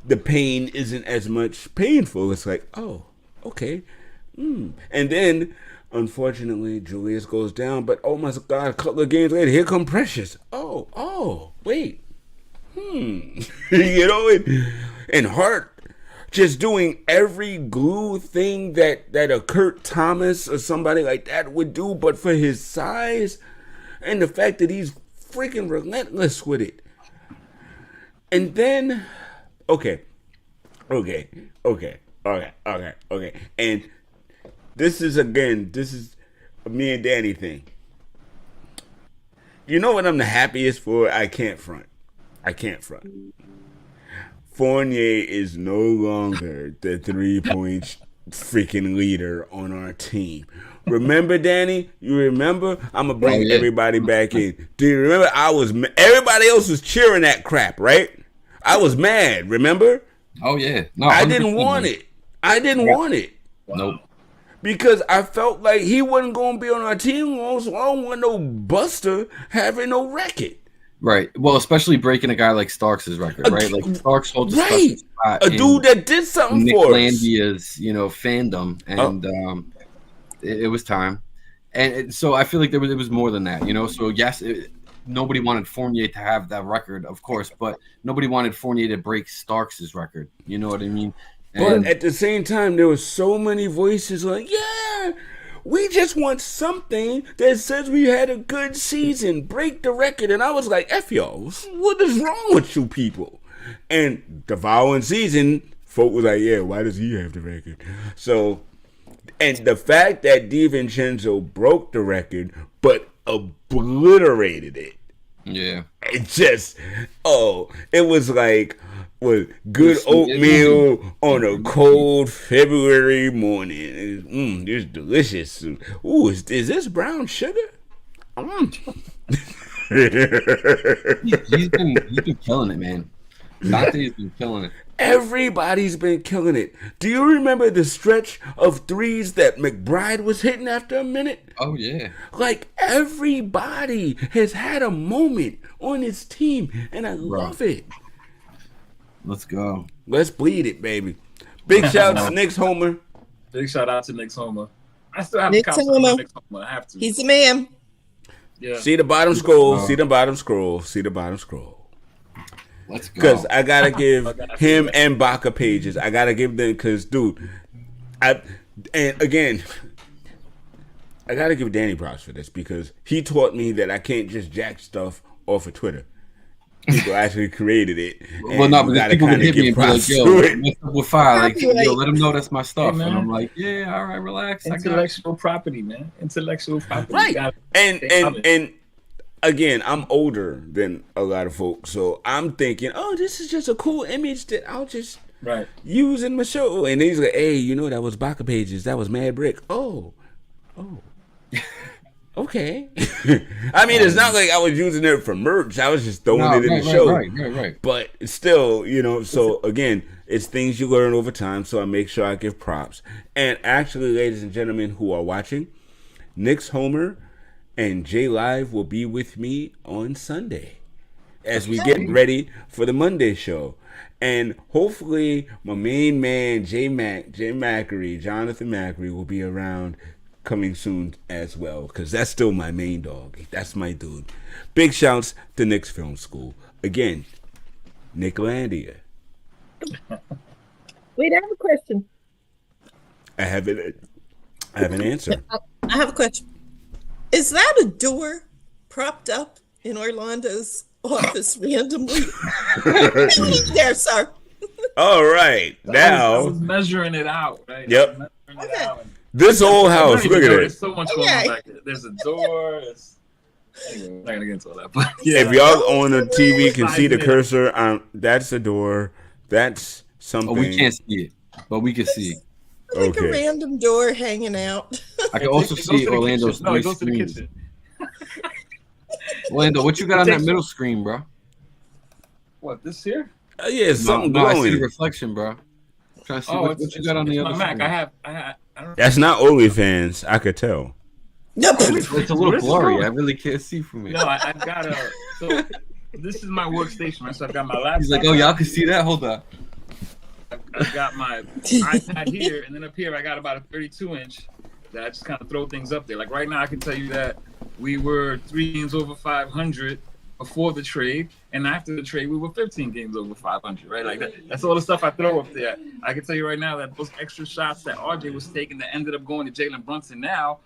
the pain isn't as much painful. It's like, oh, okay. And then, unfortunately, Julius goes down. But, oh, my God, a couple of games later, here come Precious. Oh, wait. You know, and Hart just doing every glue thing that a Kurt Thomas or somebody like that would do, but for his size and the fact that he's freaking relentless with it. And then... Okay. And this is a me and Danny thing. You know what I'm the happiest for? I can't front. Fournier is no longer the 3-point freaking leader on our team. Remember, Danny? You remember? I'm going to bring everybody back in. Do you remember? Everybody else was cheering that crap, right? I was mad, remember? Oh, yeah. No, I didn't want it. Nope. Because I felt like he wasn't going to be on our team long, so I don't want no buster having no record. Right. Well, especially breaking a guy like Starks' record, right? Like Starks holds a special spot. A dude that did something for us. Knicklandia's, fandom, and it was time. And so I feel like it was more than that, So yes, nobody wanted Fournier to have that record, of course, but nobody wanted Fournier to break Starks' record. You know what I mean? But at the same time, there were so many voices like, yeah, we just want something that says we had a good season. Break the record. And I was like, F y'all, what is wrong with you people? And the following season, folk was like, yeah, why does he have the record? So, and the fact that DiVincenzo broke the record, but obliterated it. Yeah. It just, it was like, good oatmeal on a cold February morning. It's delicious. Ooh, is this brown sugar? He's been killing it, man. Dante's been killing it. Everybody's been killing it. Do you remember the stretch of threes that McBride was hitting after a minute? Oh, yeah. Like, everybody has had a moment on his team, and I love it. Let's go. Let's bleed it, baby. Big shout out to Knicks Homer. Big shout out to Knicks Homer. I still have Knicks Homer. I have to. He's the man. Yeah. See the bottom scroll. See the bottom scroll. Let's go. Because I gotta give him and Baca pages. I gotta give them because, dude, and again, I gotta give Danny props for this because he taught me that I can't just jack stuff off of Twitter. People actually created it. Well, no, but people would hit me and be like, yo, what's up with fire? Like, yo, let them know that's my stuff. Hey, and I'm like, yeah, all right, relax. Intellectual property, man. Intellectual property. Right. And again, I'm older than a lot of folks, so I'm thinking, oh, this is just a cool image that I'll just use in my show. And he's like, hey, that was Baca pages. That was Mad Brick. Oh. Okay. I mean, it's not like I was using it for merch. I was just throwing it in the show. Right. But still, so again, it's things you learn over time, so I make sure I give props. And actually, ladies and gentlemen who are watching, Knicks Homer and J Live will be with me on Sunday as we get ready for the Monday show. And hopefully, my main man, Jonathan Macri, will be around coming soon as well, because that's still my main dog. That's my dude. Big shouts to Knicks Film School. Again, Knicklandia. Wait, I have a question. I have an answer. I have a question. Is that a door propped up in Orlando's office randomly? There, sir. All right, I now. was measuring it out, right? Yep. Okay. This whole house, look at There's it. so much going on back there. There's a door. Anyway, I'm not gonna get into all that. But yeah, If y'all on the TV can see the Sizing it cursor, that's the door. That's something. Oh, we can't see it, but we can see. Like a Okay. random door hanging out. I can also see Orlando's No, it three goes to the screens. kitchen. Orlando, what you got on that middle screen, bro? What, this here? Yeah, something No, I see the glowing. reflection, bro. I'm trying to see Oh, what you got on the it's other my Mac. screen. I don't know. That's not OnlyFans. I could tell. Nope. It's a little Where's this blurry. going? I really can't see from it. No, I've got a. So this is my workstation, right? So I've got my laptop. He's like, oh, y'all can see that? Hold on. I've got my iPad here, and then up here I got about a 32-inch that I just kind of throw things up there. Like right now, I can tell you that we were 3 games over 500 before the trade, and after the trade, we were 15 games over 500. Right, like that's all the stuff I throw up there. I can tell you right now that those extra shots that RJ was taking that ended up going to Jalen Brunson now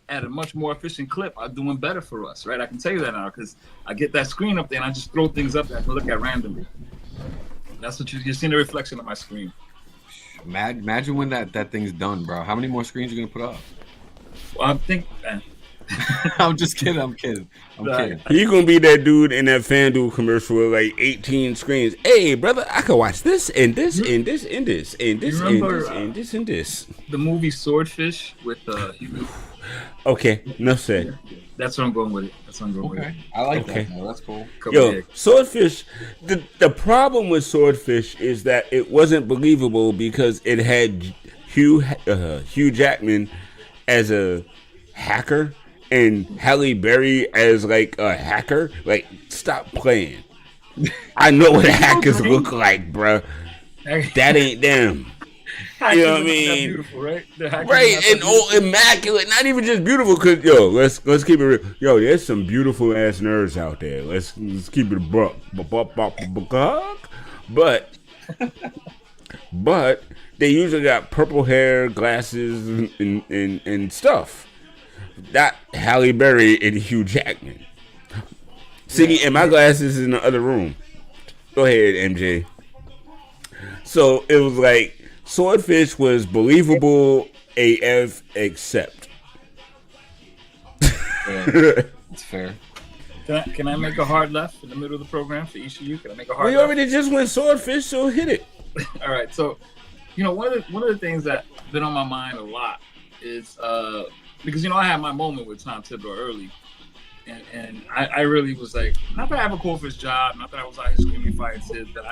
at a much more efficient clip are doing better for us. Right, I can tell you that now because I get that screen up there and I just throw things up that I can look at randomly. That's what you're seeing, the reflection of my screen. Imagine when that thing's done, bro. How many more screens are you gonna put up? Well, I'm thinking. I'm just kidding. I'm kidding. He gonna be that dude in that FanDuel commercial with like 18 screens. Hey, brother, I can watch this and this and this and this and this and this and this and this. The movie Swordfish with Hugh. Okay, enough said. That's what I'm going with it. That's what I'm going with it. I like that. Though. That's cool. Yo, Swordfish. The problem with Swordfish is that it wasn't believable because it had Hugh Jackman as a hacker and Halle Berry as like a hacker. Like, stop playing. I know what hackers look like, bruh. That ain't them. You know what I mean? Beautiful, right? Right, and immaculate. Not even just beautiful. Cause let's keep it real. Yo, there's some beautiful ass nerds out there. Let's keep it a buck. But they usually got purple hair, glasses, and stuff. Not Halle Berry and Hugh Jackman. Siggy and my glasses in the other room. Go ahead, MJ. So it was like Swordfish was believable AF except. It's fair. Can I make a hard left in the middle of the program for each of you? Can I make a hard We left? already just went Swordfish, so hit it. All right. So, one of the things that's been on my mind a lot is because I had my moment with Tom Thibodeau early, and I really was like, not that I have a call for his job, not that I was out here screaming fire Sid, but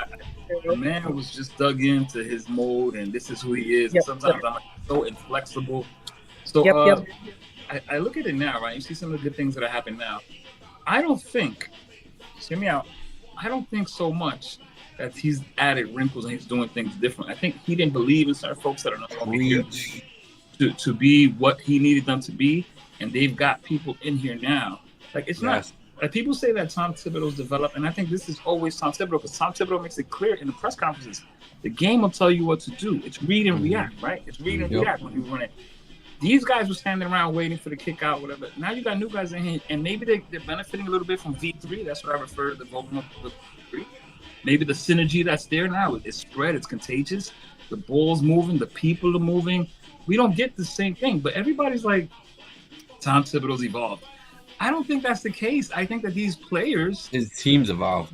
the man was just dug into his mode, and this is who he is. Yep. And sometimes I'm so inflexible. So I look at it now, right? You see some of the good things that are happening now. I don't think, hear me out, I don't think so much that he's added wrinkles and he's doing things different. I think he didn't believe in certain folks that are not going to be here to be what he needed them to be, and they've got people in here now. Like, it's not, like, people say that Tom Thibodeau's developed, and I think this is always Tom Thibodeau, because Tom Thibodeau makes it clear in the press conferences, the game will tell you what to do. It's read and react, right? It's read and react when you run it. These guys were standing around waiting for the kick out, whatever. Now you got new guys in here, and maybe they're benefiting a little bit from V3. That's what I refer to the volume of V3. Maybe the synergy that's there now is spread, it's contagious. The ball's moving, the people are moving. We don't get the same thing, but everybody's like, Tom Thibodeau's evolved. I don't think that's the case. I think that these players, his team's evolved.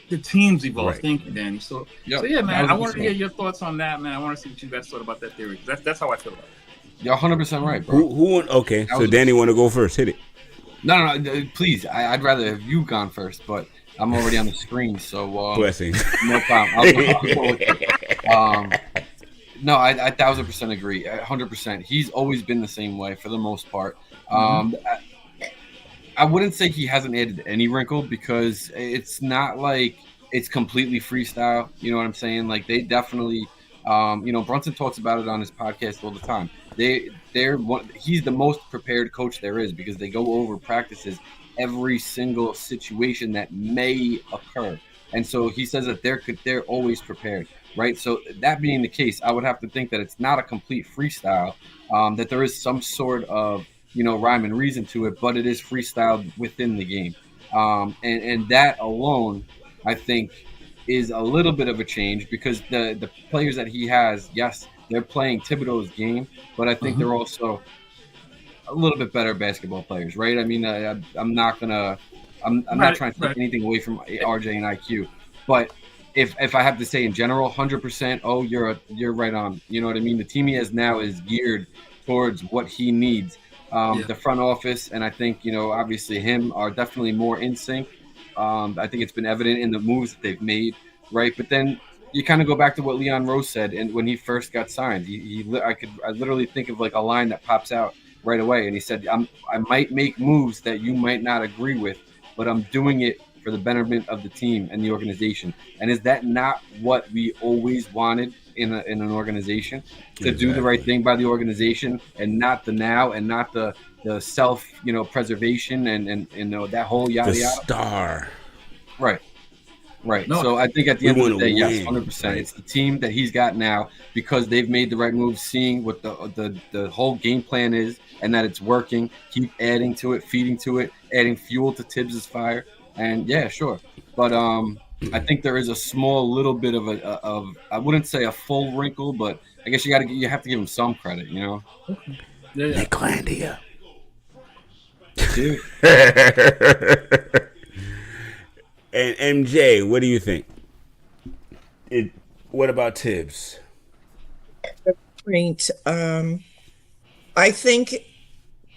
The team's evolved. Right. Thank you, Danny. So yeah, man, I want to hear your thoughts on that, man. I want to see what you guys thought about that theory. That's how I feel about it. You're 100% right, bro. Who? Okay, so Danny want to go first. Hit it. No, please. I'd rather have you gone first, but I'm already on the screen, so blessings. No problem. No, I 1,000% agree. 100%. He's always been the same way for the most part. I wouldn't say he hasn't added any wrinkle because it's not like it's completely freestyle. You know what I'm saying? Like they definitely, Brunson talks about it on his podcast all the time. He's the most prepared coach there is because they go over practices every single situation that may occur. And so he says that they're always prepared, right? So that being the case, I would have to think that it's not a complete freestyle, that there is some sort of, rhyme and reason to it, but it is freestyle within the game. And that alone, I think, is a little bit of a change because the players that he has, yes, they're playing Thibodeau's game, but I think they're also a little bit better basketball players, right? I mean, I'm not gonna, I'm not trying to take anything away from RJ and IQ, but if I have to say in general, 100%, oh, you're right on. You know what I mean? The team he has now is geared towards what he needs. The front office and I think obviously him are definitely more in sync. I think it's been evident in the moves that they've made, right? But then you kind of go back to what Leon Rose said, and when he first got signed, I literally think of like a line that pops out right away, and he said, I might make moves that you might not agree with, but I'm doing it for the betterment of the team and the organization. And is that not what we always wanted in an organization? To do the right thing by the organization and not the now and not the self preservation and that whole yada the yada. Star. Right. No, so I think at the end of the day, yes, 100%. Right. It's the team that he's got now because they've made the right moves, seeing what the whole game plan is and that it's working. Keep adding to it, feeding to it, adding fuel to Tibbs's fire. And yeah, sure. But I think there is a small little bit of I wouldn't say a full wrinkle, but I guess you have to give him some credit, Yeah. Knicklandia. Dude. And MJ, what do you think? What about Tibbs? Point. I think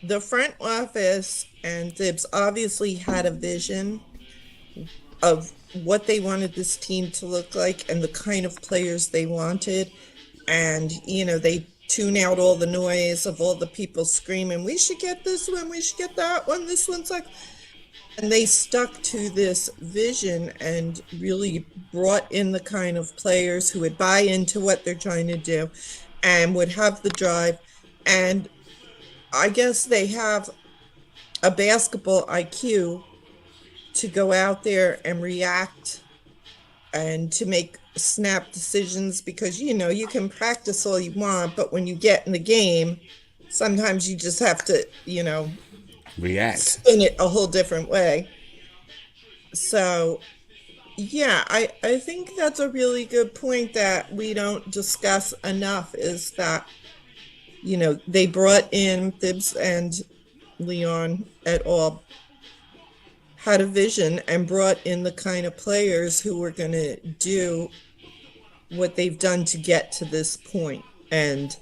the front office and Tibbs obviously had a vision of what they wanted this team to look like and the kind of players they wanted. And, they tune out all the noise of all the people screaming, we should get this one, we should get that one, this one's like... And they stuck to this vision and really brought in the kind of players who would buy into what they're trying to do and would have the drive. And I guess they have a basketball IQ to go out there and react and to make snap decisions because, you can practice all you want, but when you get in the game, sometimes you just have to, react, spin it a whole different way. So yeah, I think that's a really good point that we don't discuss enough is that they brought in Tibbs and Leon et al. Had a vision and brought in the kind of players who were going to do what they've done to get to this point. And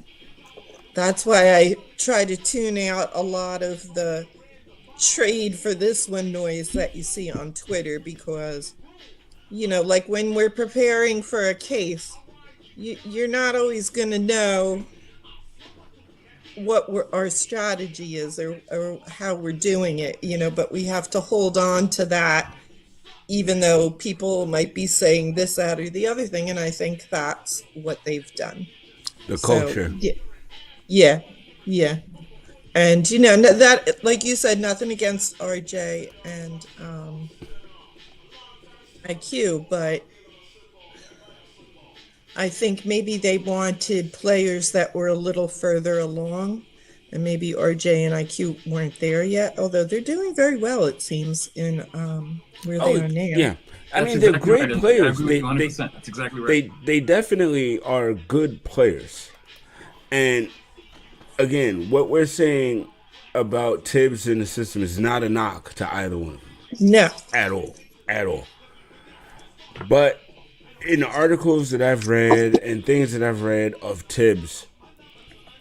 that's why I try to tune out a lot of the trade for this one noise that you see on Twitter because, like when we're preparing for a case, you're not always going to know what our strategy is or how we're doing it, but we have to hold on to that even though people might be saying this, that, or the other thing. And I think that's what they've done. The culture. Yeah. And, that, like you said, nothing against RJ and IQ, but I think maybe they wanted players that were a little further along, and maybe RJ and IQ weren't there yet, although they're doing very well, it seems, in where they are now. Yeah. I mean, they're great players. That's exactly right. They definitely are good players. And again, what we're saying about Tibbs in the system is not a knock to either one. No. At all. But in the articles that I've read and things that I've read of Tibbs,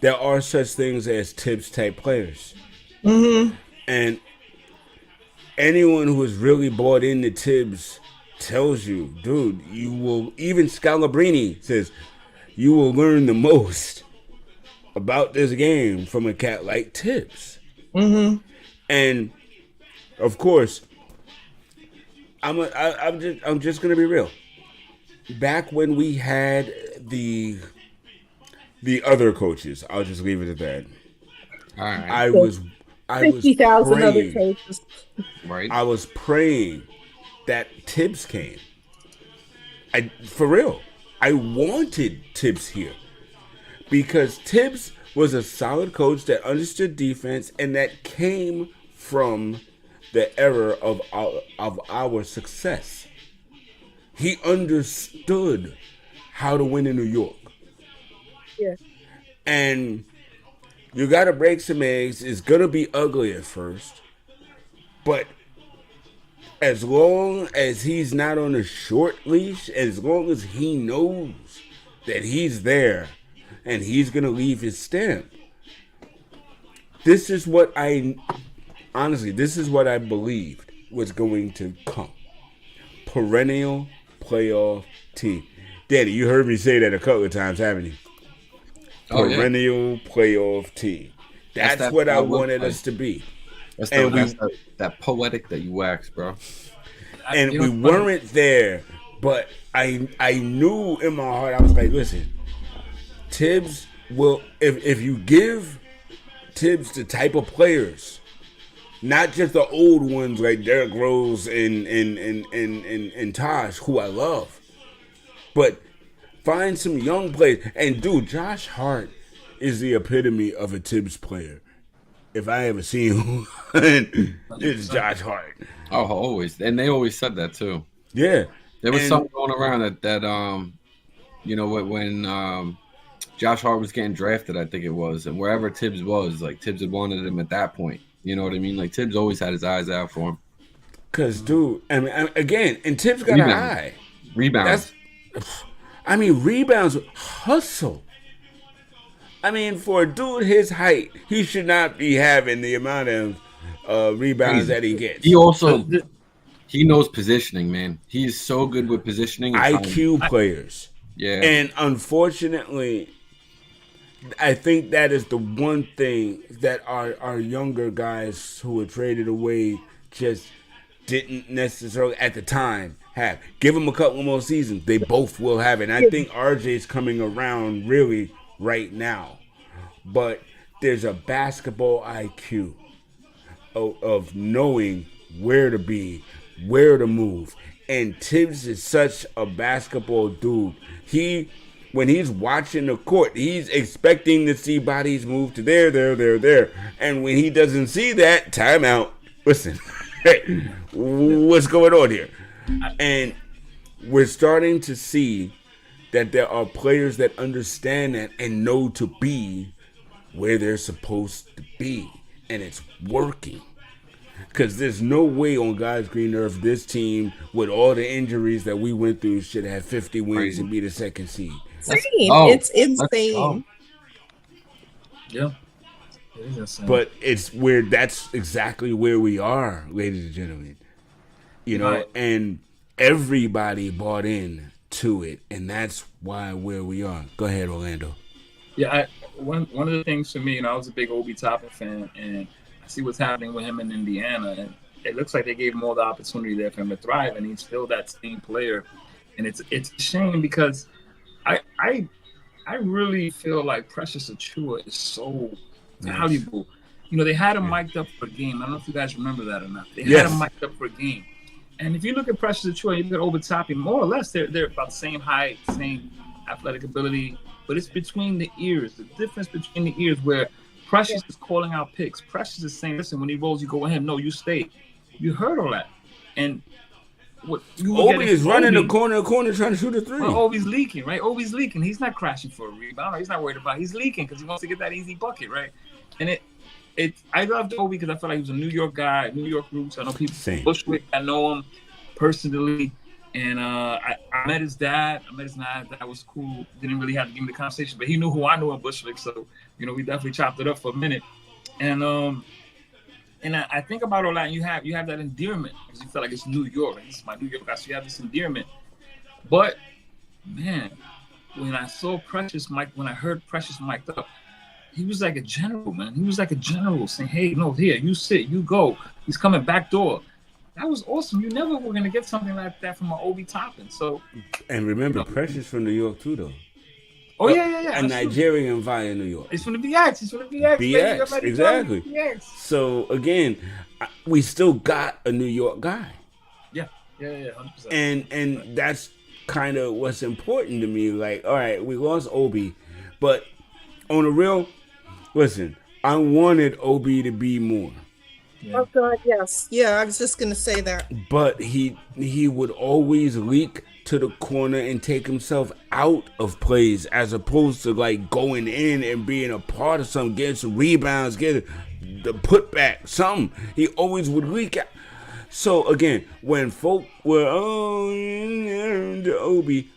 there are such things as Tibbs type players. Mm-hmm. And anyone who has really bought into Tibbs tells you, dude, you will, even Scalabrini says, you will learn the most about this game from a cat like Tibbs. Mm-hmm. And of course, I'm just gonna be real. Back when we had the other coaches, I'll just leave it at that. All right. I was 50,000 other praying. coaches. Right. I was praying that Tibbs came. For real. I wanted Tibbs here because Tibbs was a solid coach that understood defense and that came from the era of our success. He understood how to win in New York. Yeah. And you got to break some eggs. It's going to be ugly at first. But as long as he's not on a short leash, as long as he knows that he's there and he's going to leave his stamp, this is what I believed was going to come. Perennial playoff team. Daddy, you heard me say that a couple of times, haven't you? Perennial playoff team. That's what I wanted us to be. That's that poetic that you wax, bro. And we weren't there, but I knew in my heart, I was like, listen, Tibbs will, if you give Tibbs the type of players, not just the old ones like Derrick Rose and Taj, who I love, but find some young players. And dude, Josh Hart is the epitome of a Tibbs player. If I ever seen one, it's Josh Hart. Oh, always. And they always said that too. Yeah. There was something going around that when Josh Hart was getting drafted, I think it was, and wherever Tibbs was, like Tibbs had wanted him at that point. You know what I mean? Like Tibbs always had his eyes out for him. Cause dude, I mean, again, and Tibbs got an eye. Rebounds. Rebounds, hustle. I mean, for a dude his height, he should not be having the amount of rebounds that he gets. He knows positioning, man. He's so good with positioning. IQ players. Yeah. And unfortunately, I think that is the one thing that our younger guys who were traded away just didn't necessarily at the time have. Give them a couple more seasons, they both will have it. And I think RJ's coming around really right now. But there's a basketball IQ of knowing where to be, where to move. And Tibbs is such a basketball dude. When he's watching the court, he's expecting to see bodies move to there. And when he doesn't see that, timeout. Listen, hey, what's going on here? And we're starting to see that there are players that understand that and know to be where they're supposed to be. And it's working. Because there's no way on God's green earth this team, with all the injuries that we went through, should have 50 wins and be the second seed. It's insane. Yeah. But that's exactly where we are, ladies and gentlemen. You know, and everybody bought in to it, and that's why where we are. Go ahead, Orlando. Yeah, one of the things for me, I was a big Obi Toppin fan, and I see what's happening with him in Indiana, and it looks like they gave him all the opportunity there for him to thrive, and he's still that same player. And it's a shame because I really feel like Precious Achiuwa is so valuable. You know, they had him mic'd up for a game. I don't know if you guys remember that or not. They had him mic'd up for a game. And if you look at Precious Achiuwa, you look at Obi Toppin, more or less, they're about the same height, same athletic ability, but it's between the ears. The difference between the ears where Precious is calling out picks. Precious is saying, listen, when he rolls, you go with him. No, you stay. You heard all that. And what you Obi is running the corner trying to shoot a three. Well, Obi's leaking, right? Obi's leaking. He's not crashing for a rebound. He's not worried about it. He's leaking because he wants to get that easy bucket, right? And I loved Obi because I felt like he was a New York guy, New York roots. I know people from Bushwick. I know him personally. And I met his dad. That was cool. Didn't really have to give me the conversation, but he knew who I knew in Bushwick. So, we definitely chopped it up for a minute. And I think about all that, and you have that endearment because you feel like it's New York. Like, this is my New York guy, so you have this endearment. But man, when I saw Precious Mike, when I heard Precious mic'd up, he was like a general, man. He was like a general saying, "Hey, no, here, you sit, you go. He's coming back door." That was awesome. You never were gonna get something like that from an Obi Toppin. So, and remember, Precious from New York too, though. Oh yeah. A Nigerian via New York. It's from the BX. He's from the BX. BX, exactly. BX. So again, we still got a New York guy. Yeah, 100%. And that's kind of what's important to me. Like, all right, we lost Obi, but on the real, listen, I wanted Obi to be more. Yeah. Oh God, yes. Yeah, I was just gonna say that. But he would always leak to the corner and take himself out of plays as opposed to like going in and being a part of something, getting some rebounds, getting the putback, something. He always would leak out. So again, when folk were the Obi,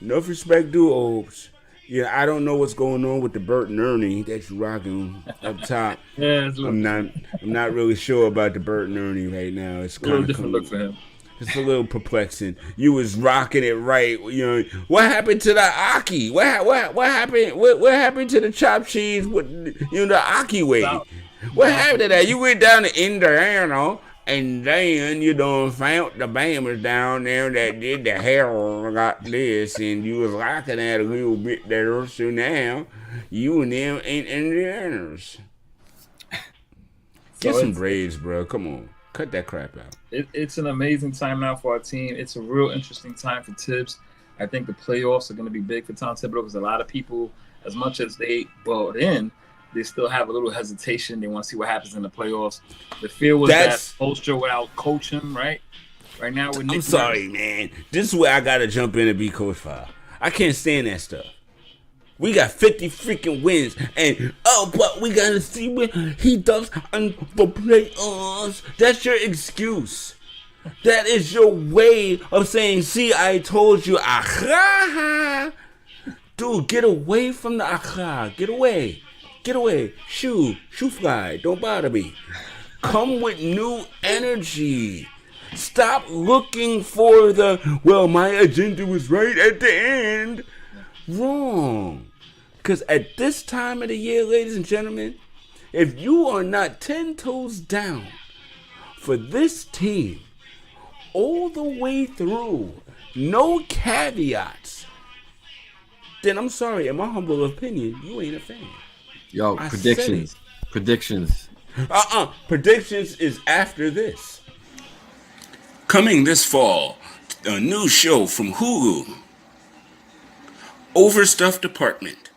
enough respect due Obes. Yeah, I don't know what's going on with the Bert and Ernie that you rocking up top. Yeah, it's I'm not really sure about the Bert and Ernie right now. It's a little kind of different look for him. It's a little perplexing. You was rocking it right. You know what happened to the Aki? What happened? What happened to the chopped cheese with the Aki way? What happened to that? You went down to Indiana. And then you done found the Bammers down there that did the hair got this, and you was liking that a little bit there. So now you and them ain't Indianers. Get some braids, bro. Come on, cut that crap out. It's an amazing time now for our team. It's a real interesting time for Tibbs. I think the playoffs are going to be big for Tom Thibodeau because a lot of people, as much as they bought in, they still have a little hesitation. They want to see what happens in the playoffs. The fear was that Ulster without coaching, right? Right now with Nick. I'm sorry, man. This is where I gotta jump in and be Coach Five. I can't stand that stuff. We got 50 freaking wins, and but we gotta see what he does on the playoffs. That's your excuse. That is your way of saying, "See, I told you." Aha, dude, get away from the aha. Get away. Get away. Shoo fly. Don't bother me. Come with new energy. Stop looking for my agenda was right at the end. Wrong. Because at this time of the year, ladies and gentlemen, if you are not 10 toes down for this team all the way through, no caveats, then I'm sorry, in my humble opinion, you ain't a fan. Yo, predictions. Predictions is after this. Coming this fall, a new show from Hulu. Overstuffed Apartment.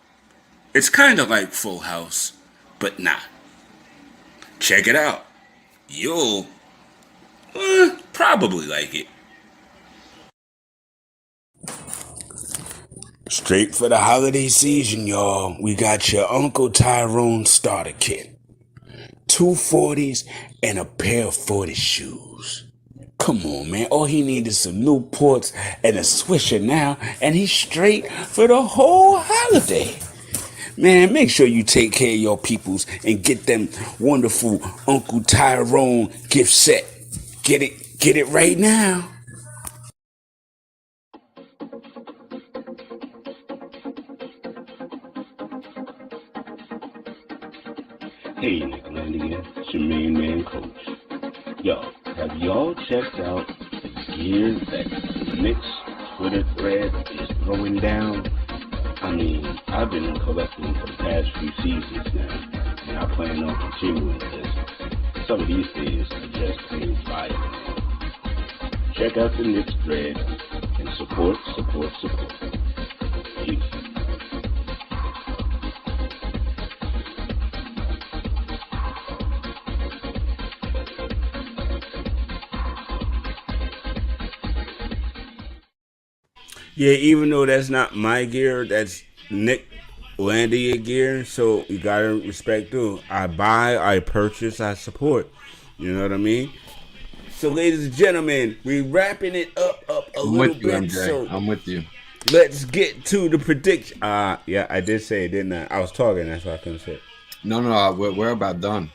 It's kind of like Full House, but not. Check it out. You'll probably like it. Straight for the holiday season, y'all. We got your Uncle Tyrone starter kit. 2 40s and a pair of 40 shoes. Come on, man. All he needs is some Newports and a Swisher now, and he's straight for the whole holiday. Man, make sure you take care of your peoples and get them wonderful Uncle Tyrone gift set. Get it right now. Hey, Knicklandia, it's your main man, Coach. Yo, have y'all checked out the gear that the Knicks Twitter thread is throwing down? I mean, I've been collecting for the past few seasons now, and I plan on continuing this. Some of these things are just plain fire. Check out the Knicks thread and support. Peace. Yeah, even though that's not my gear, that's Knicklandia gear, so you gotta respect too. I buy, I purchase, I support. You know what I mean? So, ladies and gentlemen, we wrapping it up a little bit. MJ. So I'm with you. Let's get to the prediction. Yeah, I did say it, didn't I? I was talking, that's why I couldn't say it. No, we're about done.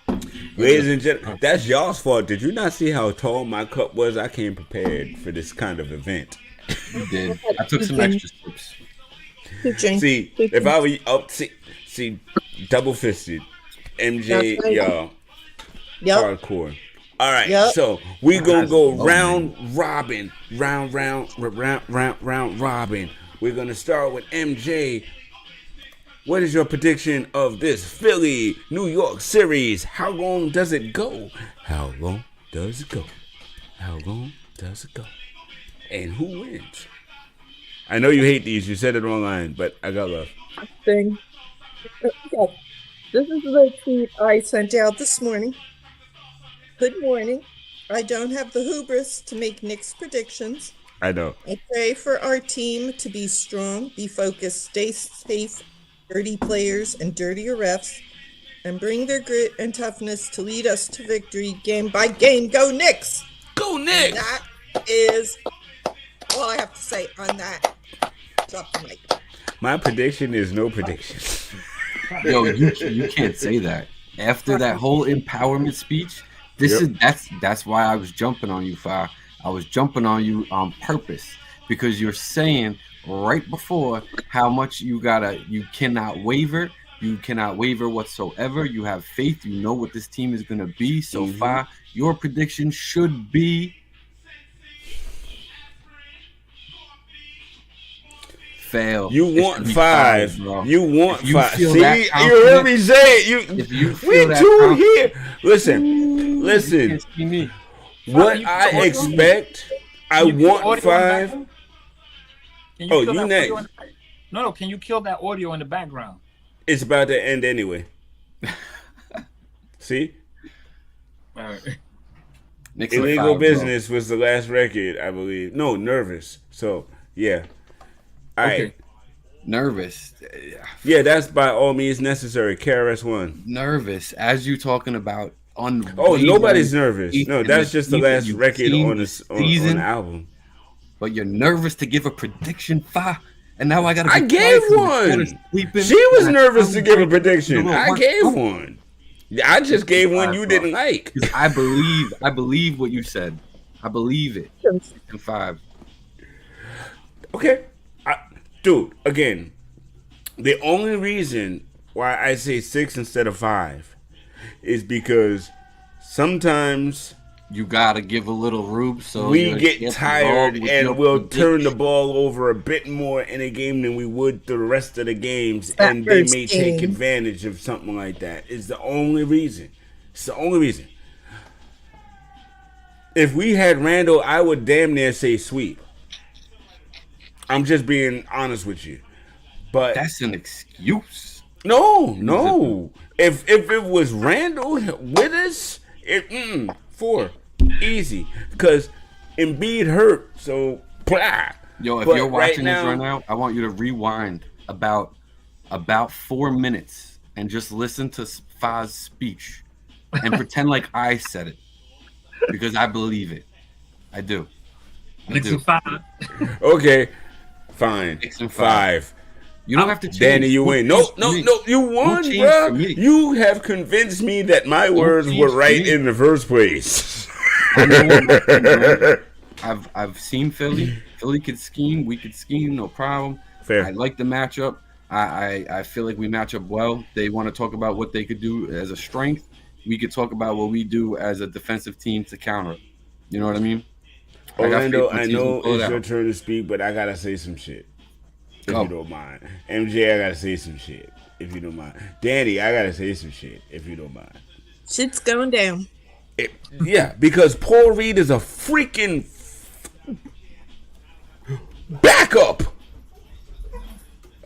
Ladies and gentlemen, that's y'all's fault. Did you not see how tall my cup was? I came prepared for this kind of event. You did. I took some extra steps. See, if I were up, see, double fisted, MJ, right. Y'all, hardcore. All right, so we gonna go round robin. We're gonna start with MJ. What is your prediction of this Philly New York series? How long does it go? And who wins? I know you hate these. You said it online, but I got love. This is the tweet I sent out this morning. Good morning. I don't have the hubris to make Knicks predictions. I know. I pray for our team to be strong, be focused, stay safe, dirty players and dirtier refs, and bring their grit and toughness to lead us to victory game by game. Go Knicks! Go Knicks! And that is all I have to say on that. Drop the mic. My prediction is no prediction. Yo, you can't say that. After that whole empowerment speech, that's why I was jumping on you, Fi. I was jumping on you on purpose because you're saying right before how much you cannot waver. You cannot waver whatsoever. You have faith. You know what this team is going to be. So Fi, your prediction should be fail. You want 5. You want 5. See, you heard me say it. We too here. Listen. What I expect, I want 5. Oh, you next. No, can you kill that audio in the background? It's about to end anyway. See? All right. Illegal Business was the last record, I believe. No, Nervous. So, yeah. All right. Nervous. Yeah, that's by all means necessary. KRS-One. Nervous. As you talking about nobody's nervous. No, that's just the last record on the album. But you're nervous to give a prediction, Fi. And now I got to. I gave one. She was nervous to give a prediction. I gave one. I just gave one you didn't like. I believe what you said. I believe it. 5. Okay, dude. Again, the only reason why I say 6 instead of 5 is because sometimes you gotta give a little room so we get tired and we'll turn the ball over a bit more in a game than we would the rest of the games, and they may take advantage of something like that. It's the only reason. It's the only reason. If we had Randall, I would damn near say sweep. I'm just being honest with you. But that's an excuse. No. If it was Randall with us, 4 easy, because Embiid hurt. So Yo, if you're watching this right now, I want you to rewind about 4 minutes and just listen to Fa's speech and pretend like I said it, because I believe it. I do. Okay, fine. 5. You don't have to change. Danny, you win. No, you won, bro. You have convinced me that my words were right in the first place. I know what I've seen Philly. Philly could scheme. We could scheme, no problem. Fair. I like the matchup. I feel like we match up well. They want to talk about what they could do as a strength. We could talk about what we do as a defensive team to counter it. You know what I mean? Orlando, I know it's your turn to speak, but I gotta say some shit. If you don't mind. MJ, I gotta say some shit. If you don't mind. Danny, I gotta say some shit. If you don't mind. Shit's going down. Because Paul Reed is a freaking backup.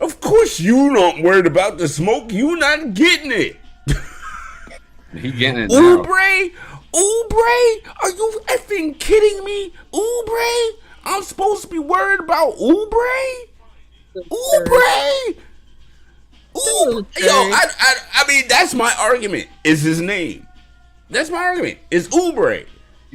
Of course you not worried about the smoke. You not getting it. He getting it now. Oubre? Are you effing kidding me? Oubre? I'm supposed to be worried about Oubre? Oubre? Yo, I mean, that's my argument. Is his name? That's my argument. It's Oubre.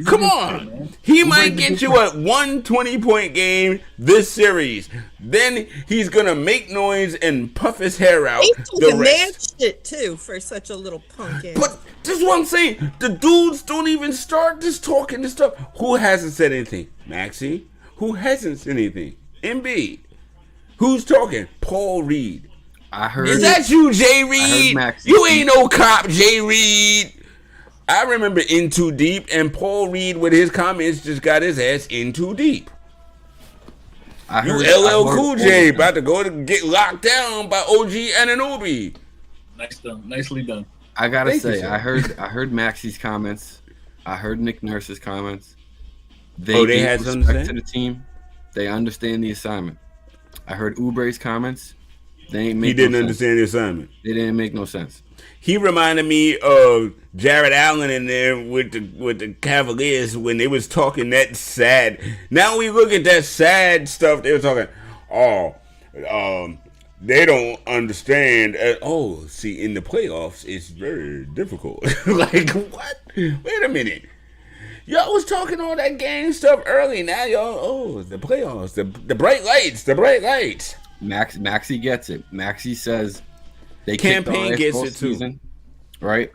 Come on. He might get you a 120-point game this series. Then he's going to make noise and puff his hair out. He's the man shit, too, for such a little punk ass. But this is what I'm saying. The dudes don't even start just talking this stuff. Who hasn't said anything? Maxey. Who hasn't said anything? Embiid. Who's talking? Paul Reed. I heard. Is that you, Jay Reed? You ain't no cop, Jay Reed. I remember In Too Deep, and Paul Reed with his comments just got his ass in too deep. You LL Cool J about to go to get locked down by OG Anunoby. Nicely done. I gotta say, I heard Maxey's comments. I heard Nick Nurse's comments. They had some respect to the team. They understand the assignment. I heard Oubre's comments. He didn't understand the assignment. They didn't make no sense. He reminded me of Jared Allen in there with the Cavaliers when they was talking that sad. Now we look at that sad stuff. They were talking, they don't understand. See, in the playoffs, it's very difficult. Like, what? Wait a minute. Y'all was talking all that game stuff early. Now y'all, the playoffs, the bright lights. Maxie gets it. Maxie says they Campaign gets it too. Season, right?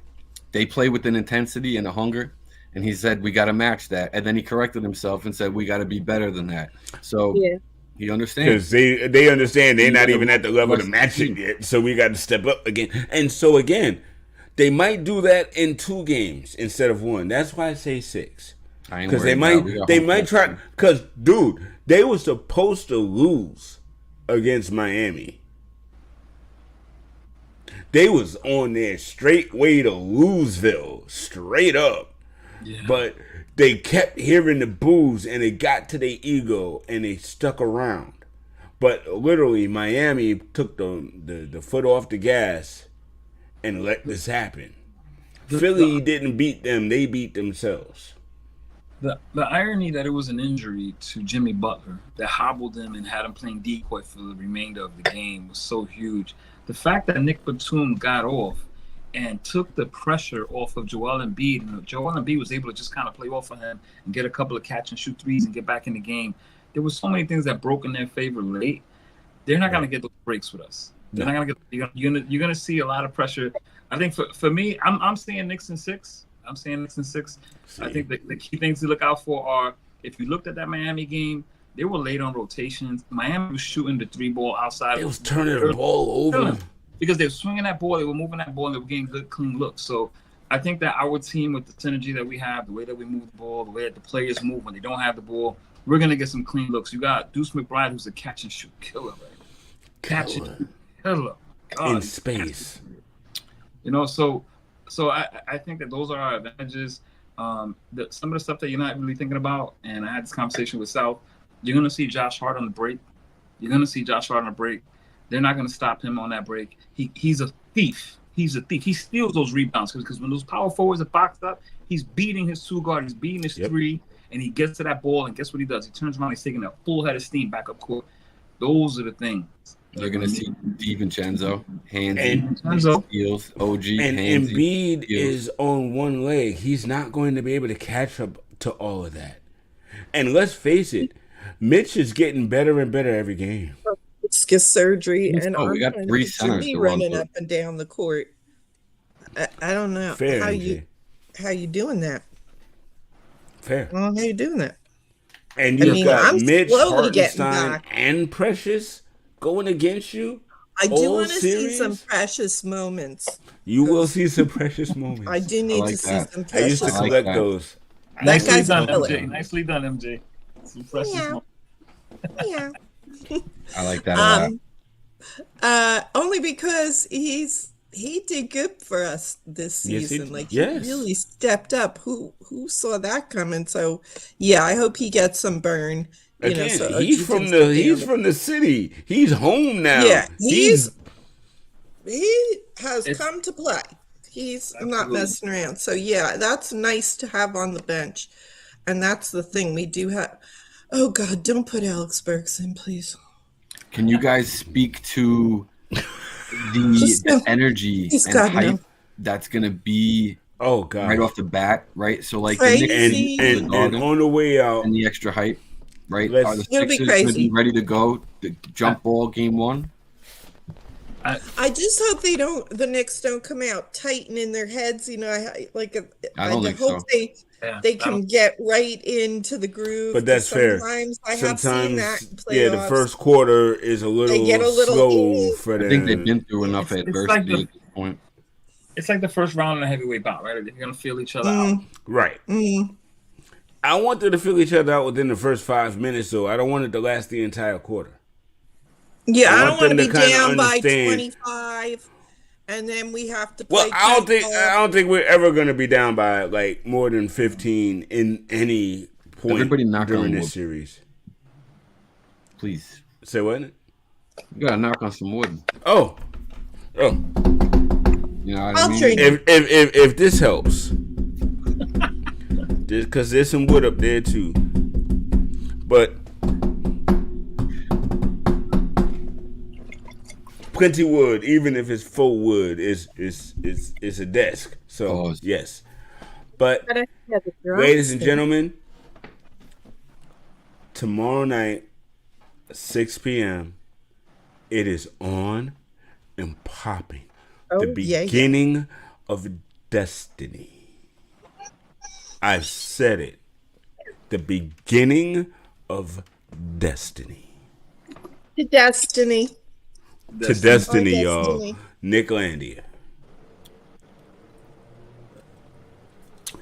They play with an intensity and a hunger, and he said we got to match that. And then he corrected himself and said we got to be better than that. So he understands because they understand they're not even at the level to match it yet. So we got to step up again. And so again, they might do that in 2 games instead of 1. That's why I say 6. Because they might try. Because dude, they were supposed to lose against Miami. They was on their straight way to Louisville, straight up. Yeah. But they kept hearing the boos and it got to their ego and they stuck around. But literally, Miami took the foot off the gas and let this happen. Philly didn't beat them; they beat themselves. The irony that it was an injury to Jimmy Butler that hobbled him and had him playing decoy for the remainder of the game was so huge. The fact that Nick Batum got off and took the pressure off of Joel Embiid, and Joel Embiid was able to just kind of play off of him and get a couple of catch and shoot threes and get back in the game. There was so many things that broke in their favor late. They're not going to get those breaks with us. They're not going to get. You're going to see a lot of pressure. I think for me, I'm saying Knicks in 6. I'm saying Knicks in 6. See. I think the key things to look out for are, if you looked at that Miami game, they were late on rotations. Miami was shooting the 3-ball outside. It was turning the ball over. Because they were swinging that ball, they were moving that ball, and they were getting good, clean looks. So I think that our team, with the synergy that we have, the way that we move the ball, the way that the players move when they don't have the ball, we're going to get some clean looks. You got Deuce McBride, who's a catch-and-shoot killer, right? Catch-and-shoot killer. God, in space. You know, so I think that those are our advantages. Some of the stuff that you're not really thinking about, and I had this conversation with South, you're going to see Josh Hart on the break. They're not going to stop him on that break. He's a thief. He steals those rebounds because when those power forwards are boxed up, he's beating his 2 guard, he's beating his 3, and he gets to that ball, and guess what he does? He turns around, he's taking a full head of steam back up court. Those are the things. They're going to see DiVincenzo, Handsy, Steals, OG, and Handsy, Embiid Steals. is on one leg. He's not going to be able to catch up to all of that. And let's face it, Mitch is getting better and better every game. Get surgery, and we got 3 centers to running up and down the court. I don't know how you doing that. Fair. Well, how you doing that? And you've got Mitch, Hartenstein, and Precious going against you. I do want to see some precious moments. You will see some precious moments. I do need to see some precious moments. I used to collect those. Nicely done, MJ. Nicely done, MJ. Some precious moments. Yeah. I like that a lot. Only because he did good for us this season. He really stepped up. Who saw that coming? So yeah, I hope he gets some burn. Again, he's from the city. He's home now. Yeah, he has come to play. He's not messing around. So yeah, that's nice to have on the bench. And that's the thing we do have. Oh God, don't put Alex Burks in, please. Can you guys speak to the energy and hype that's gonna be right off the bat, right? So like the Knicks and on the way out and the extra hype, right? Are the Sixers gonna be ready to go? The jump ball game 1? I just hope the Knicks don't come out tight and in their heads. You know, I hope they can get right into the groove. But that's fair. Sometimes I have seen that in playoffs. Yeah, the first quarter is a little slow for them. I think they've been through enough adversity at this point. It's like the first round of the heavyweight bout, right? They're going to feel each other out. Right. I want them to feel each other out within the first 5 minutes, though. I don't want it to last the entire quarter. Yeah, I don't want to be down by 25, and then we have to play. Well, I don't think we're ever going to be down by like more than 15 in any point. Everybody knock during on this wood. Series. Please. Say what? You gotta knock on some wood. Oh. You You know what I I'll mean? drink. If this helps, because there's some wood up there too, but plenty wood, even if it's full wood, is a desk. So yes, but ladies and gentlemen, tomorrow night, 6 p.m. It is on and popping. The beginning of destiny. I've said it. The beginning of destiny. To destiny. To destiny, y'all. Knicklandia.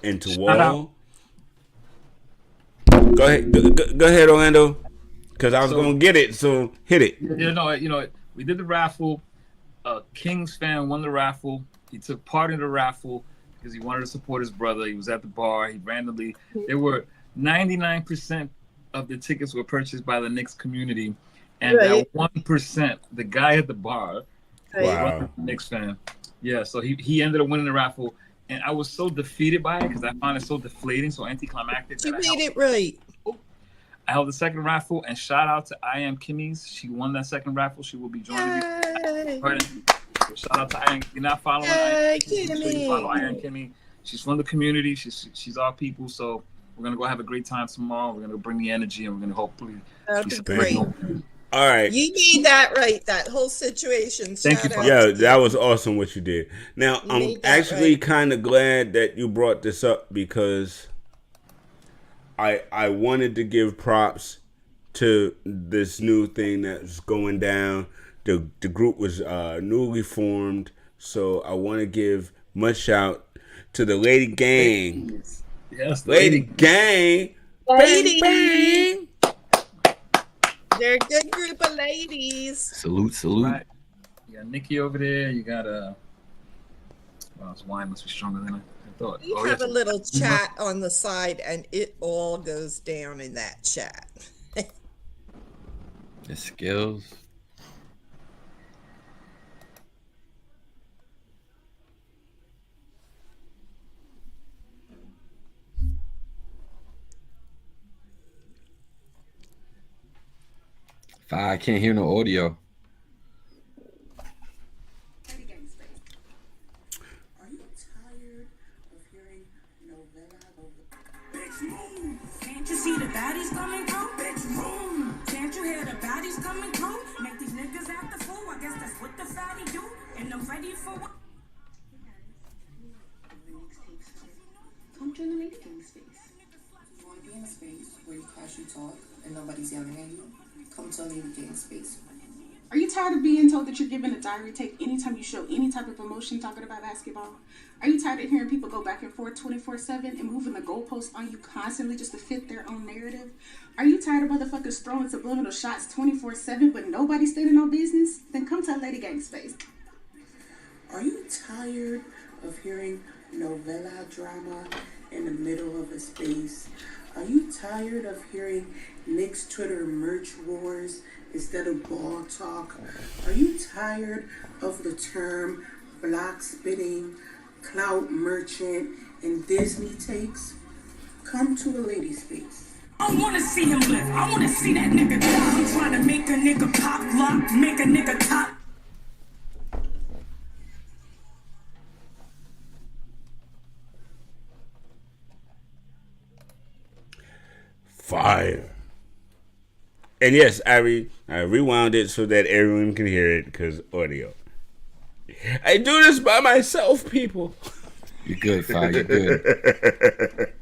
And to Wall. Go ahead, Orlando. Because I was going to get it, so hit it. You know, we did the raffle. A Kings fan won the raffle. He took part in the raffle because he wanted to support his brother. He was at the bar. He randomly, there were 99% of the tickets were purchased by the Knicks community. And that 1%, the guy at the bar, was a Knicks fan. Yeah, so he ended up winning the raffle. And I was so defeated by it because I found it so deflating, so anticlimactic. You made it right. I held the second raffle, and shout out to I Am Kimmy's. She won that second raffle. She will be joining me. Shout out to I Am. If you're not following I Am Kimmy, make sure you follow I Am Kimmy. She's from the community. She's our people. So we're gonna go have a great time tomorrow. We're gonna bring the energy, and we're gonna hopefully. That'd be great. All right. You made that right. That whole situation. Thank you. Yeah, that was awesome what you did. Now, I'm actually kind of glad that you brought this up because I wanted to give props to this new thing that's going down. The group was newly formed, so I want to give much shout to the Lady Gang. Yes, Lady Gang. Ladies. Bang, bang. They're a good group of ladies. Salute. Right. You got Nikki over there. You got well, his wine must be stronger than I thought. We have a little chat on the side, and it all goes down in that chat. The skills. I can't hear no audio. Can't you see the baddies coming through? Bitch, move. Can't you hear the baddies coming through? Make these niggas act the fool. I guess that's what the fatty do. And I'm ready for what? Come join the Lady Gang space. You want to be in a space where you casually talk and nobody's yelling at you? Come to a Lady Gang space. Are you tired of being told that you're given a diary take anytime you show any type of emotion talking about basketball? Are you tired of hearing people go back and forth 24/7 and moving the goalposts on you constantly just to fit their own narrative? Are you tired of motherfuckers throwing subliminal shots 24/7 but nobody standing on business? Then come to a Lady Gang space. Are you tired of hearing novella drama in the middle of a space? Are you tired of hearing Knicks Twitter merch wars instead of ball talk? Are you tired of the term block spitting, clout merchant, and Disney takes? Come to a lady space. I wanna see him live. I wanna see that nigga die. I'm trying to make a nigga pop lock, make a nigga top. Fire. And yes, I rewound it so that everyone can hear it because audio. I do this by myself, people. You're good, Fire. You're good.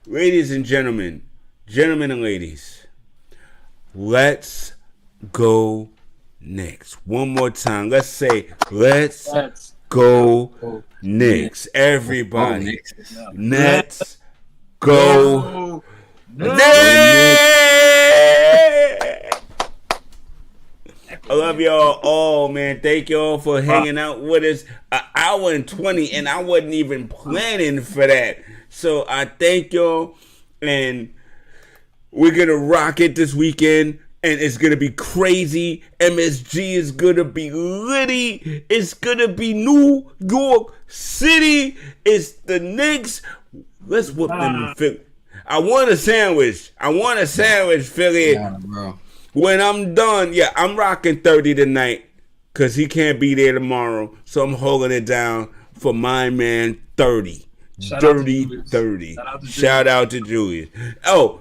Ladies and gentlemen and ladies, let's go Knicks. One more time. Let's say, let's go Knicks. Everybody. Let's go Knicks. I love y'all all, man. Thank y'all for hanging out with us. An hour and 20, and I wasn't even planning for that. So I thank y'all, and we're going to rock it this weekend. And it's going to be crazy. MSG is going to be litty. It's going to be New York City. It's the Knicks. Let's whoop them in Philly. I want a sandwich, Philly. Yeah, bro. When I'm done, I'm rocking 30 tonight because he can't be there tomorrow. So I'm holding it down for my man 30. Dirty 30. Shout out to Julius. Oh,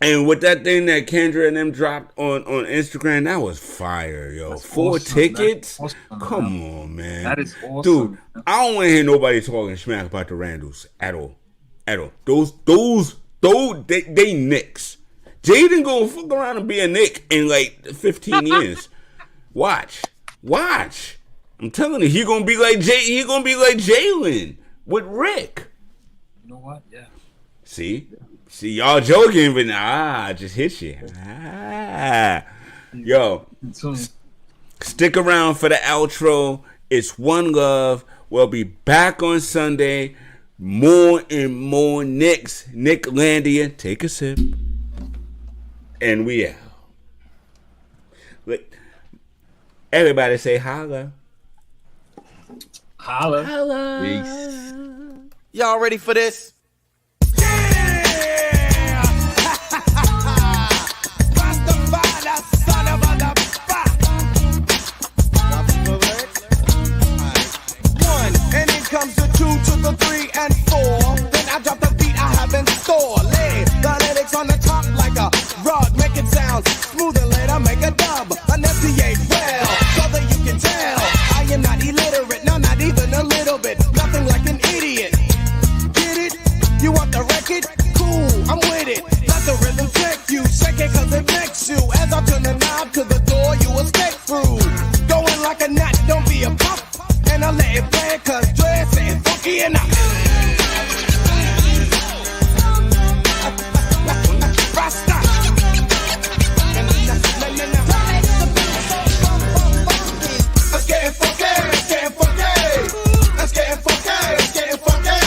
and with that thing that Kendra and them dropped on Instagram, that was fire, yo. That's 4 awesome. Tickets? Awesome, come on, man. That is awesome. Dude, I don't want to hear nobody talking smack about the Randalls at all. Those, they Knicks. Jaden gonna fuck around and be a Knick in like 15 years. Watch. I'm telling you, he gonna be like Jalen with Rick. You know what? Yeah. See, y'all joking, but I just hit you. Yo, stick around for the outro. It's One Love. We'll be back on Sunday. More and more Knicks. Knicklandia. Take a sip. And we out. Everybody say holla. Holla. Holla. Peace. Y'all ready for this? Comes the 2 to the 3 and 4. Then I drop the beat I have in store. Lay the lyrics on the top like a rod. Make it sound smooth and later make a dub. Enunciate well, so that you can tell I am not illiterate, no, not even a little bit. Nothing like an idiot. Get it? You want the record? Cool, I'm with it. Let the rhythm check you. Shake it cause it makes you. As I turn the knob to the door, you will step through. Going like a gnat, don't be a pup. And I let it play cause dress ain't funky enough. Rasta. Let's get funky, let's get funky. Let's get funky, let's get funky.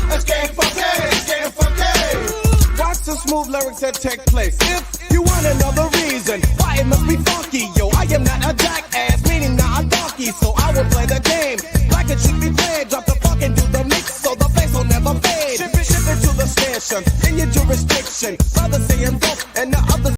Let's get funky, let's get funky. Watch the smooth lyrics that take place. If you want another reason why it must be funky, yo, I am not a jackass, meaning not a donkey, so I will play the game like it should be played. Drop the funk and do the mix so the bass will never fade. Ship it to the station in your jurisdiction. Brothers saying both and the others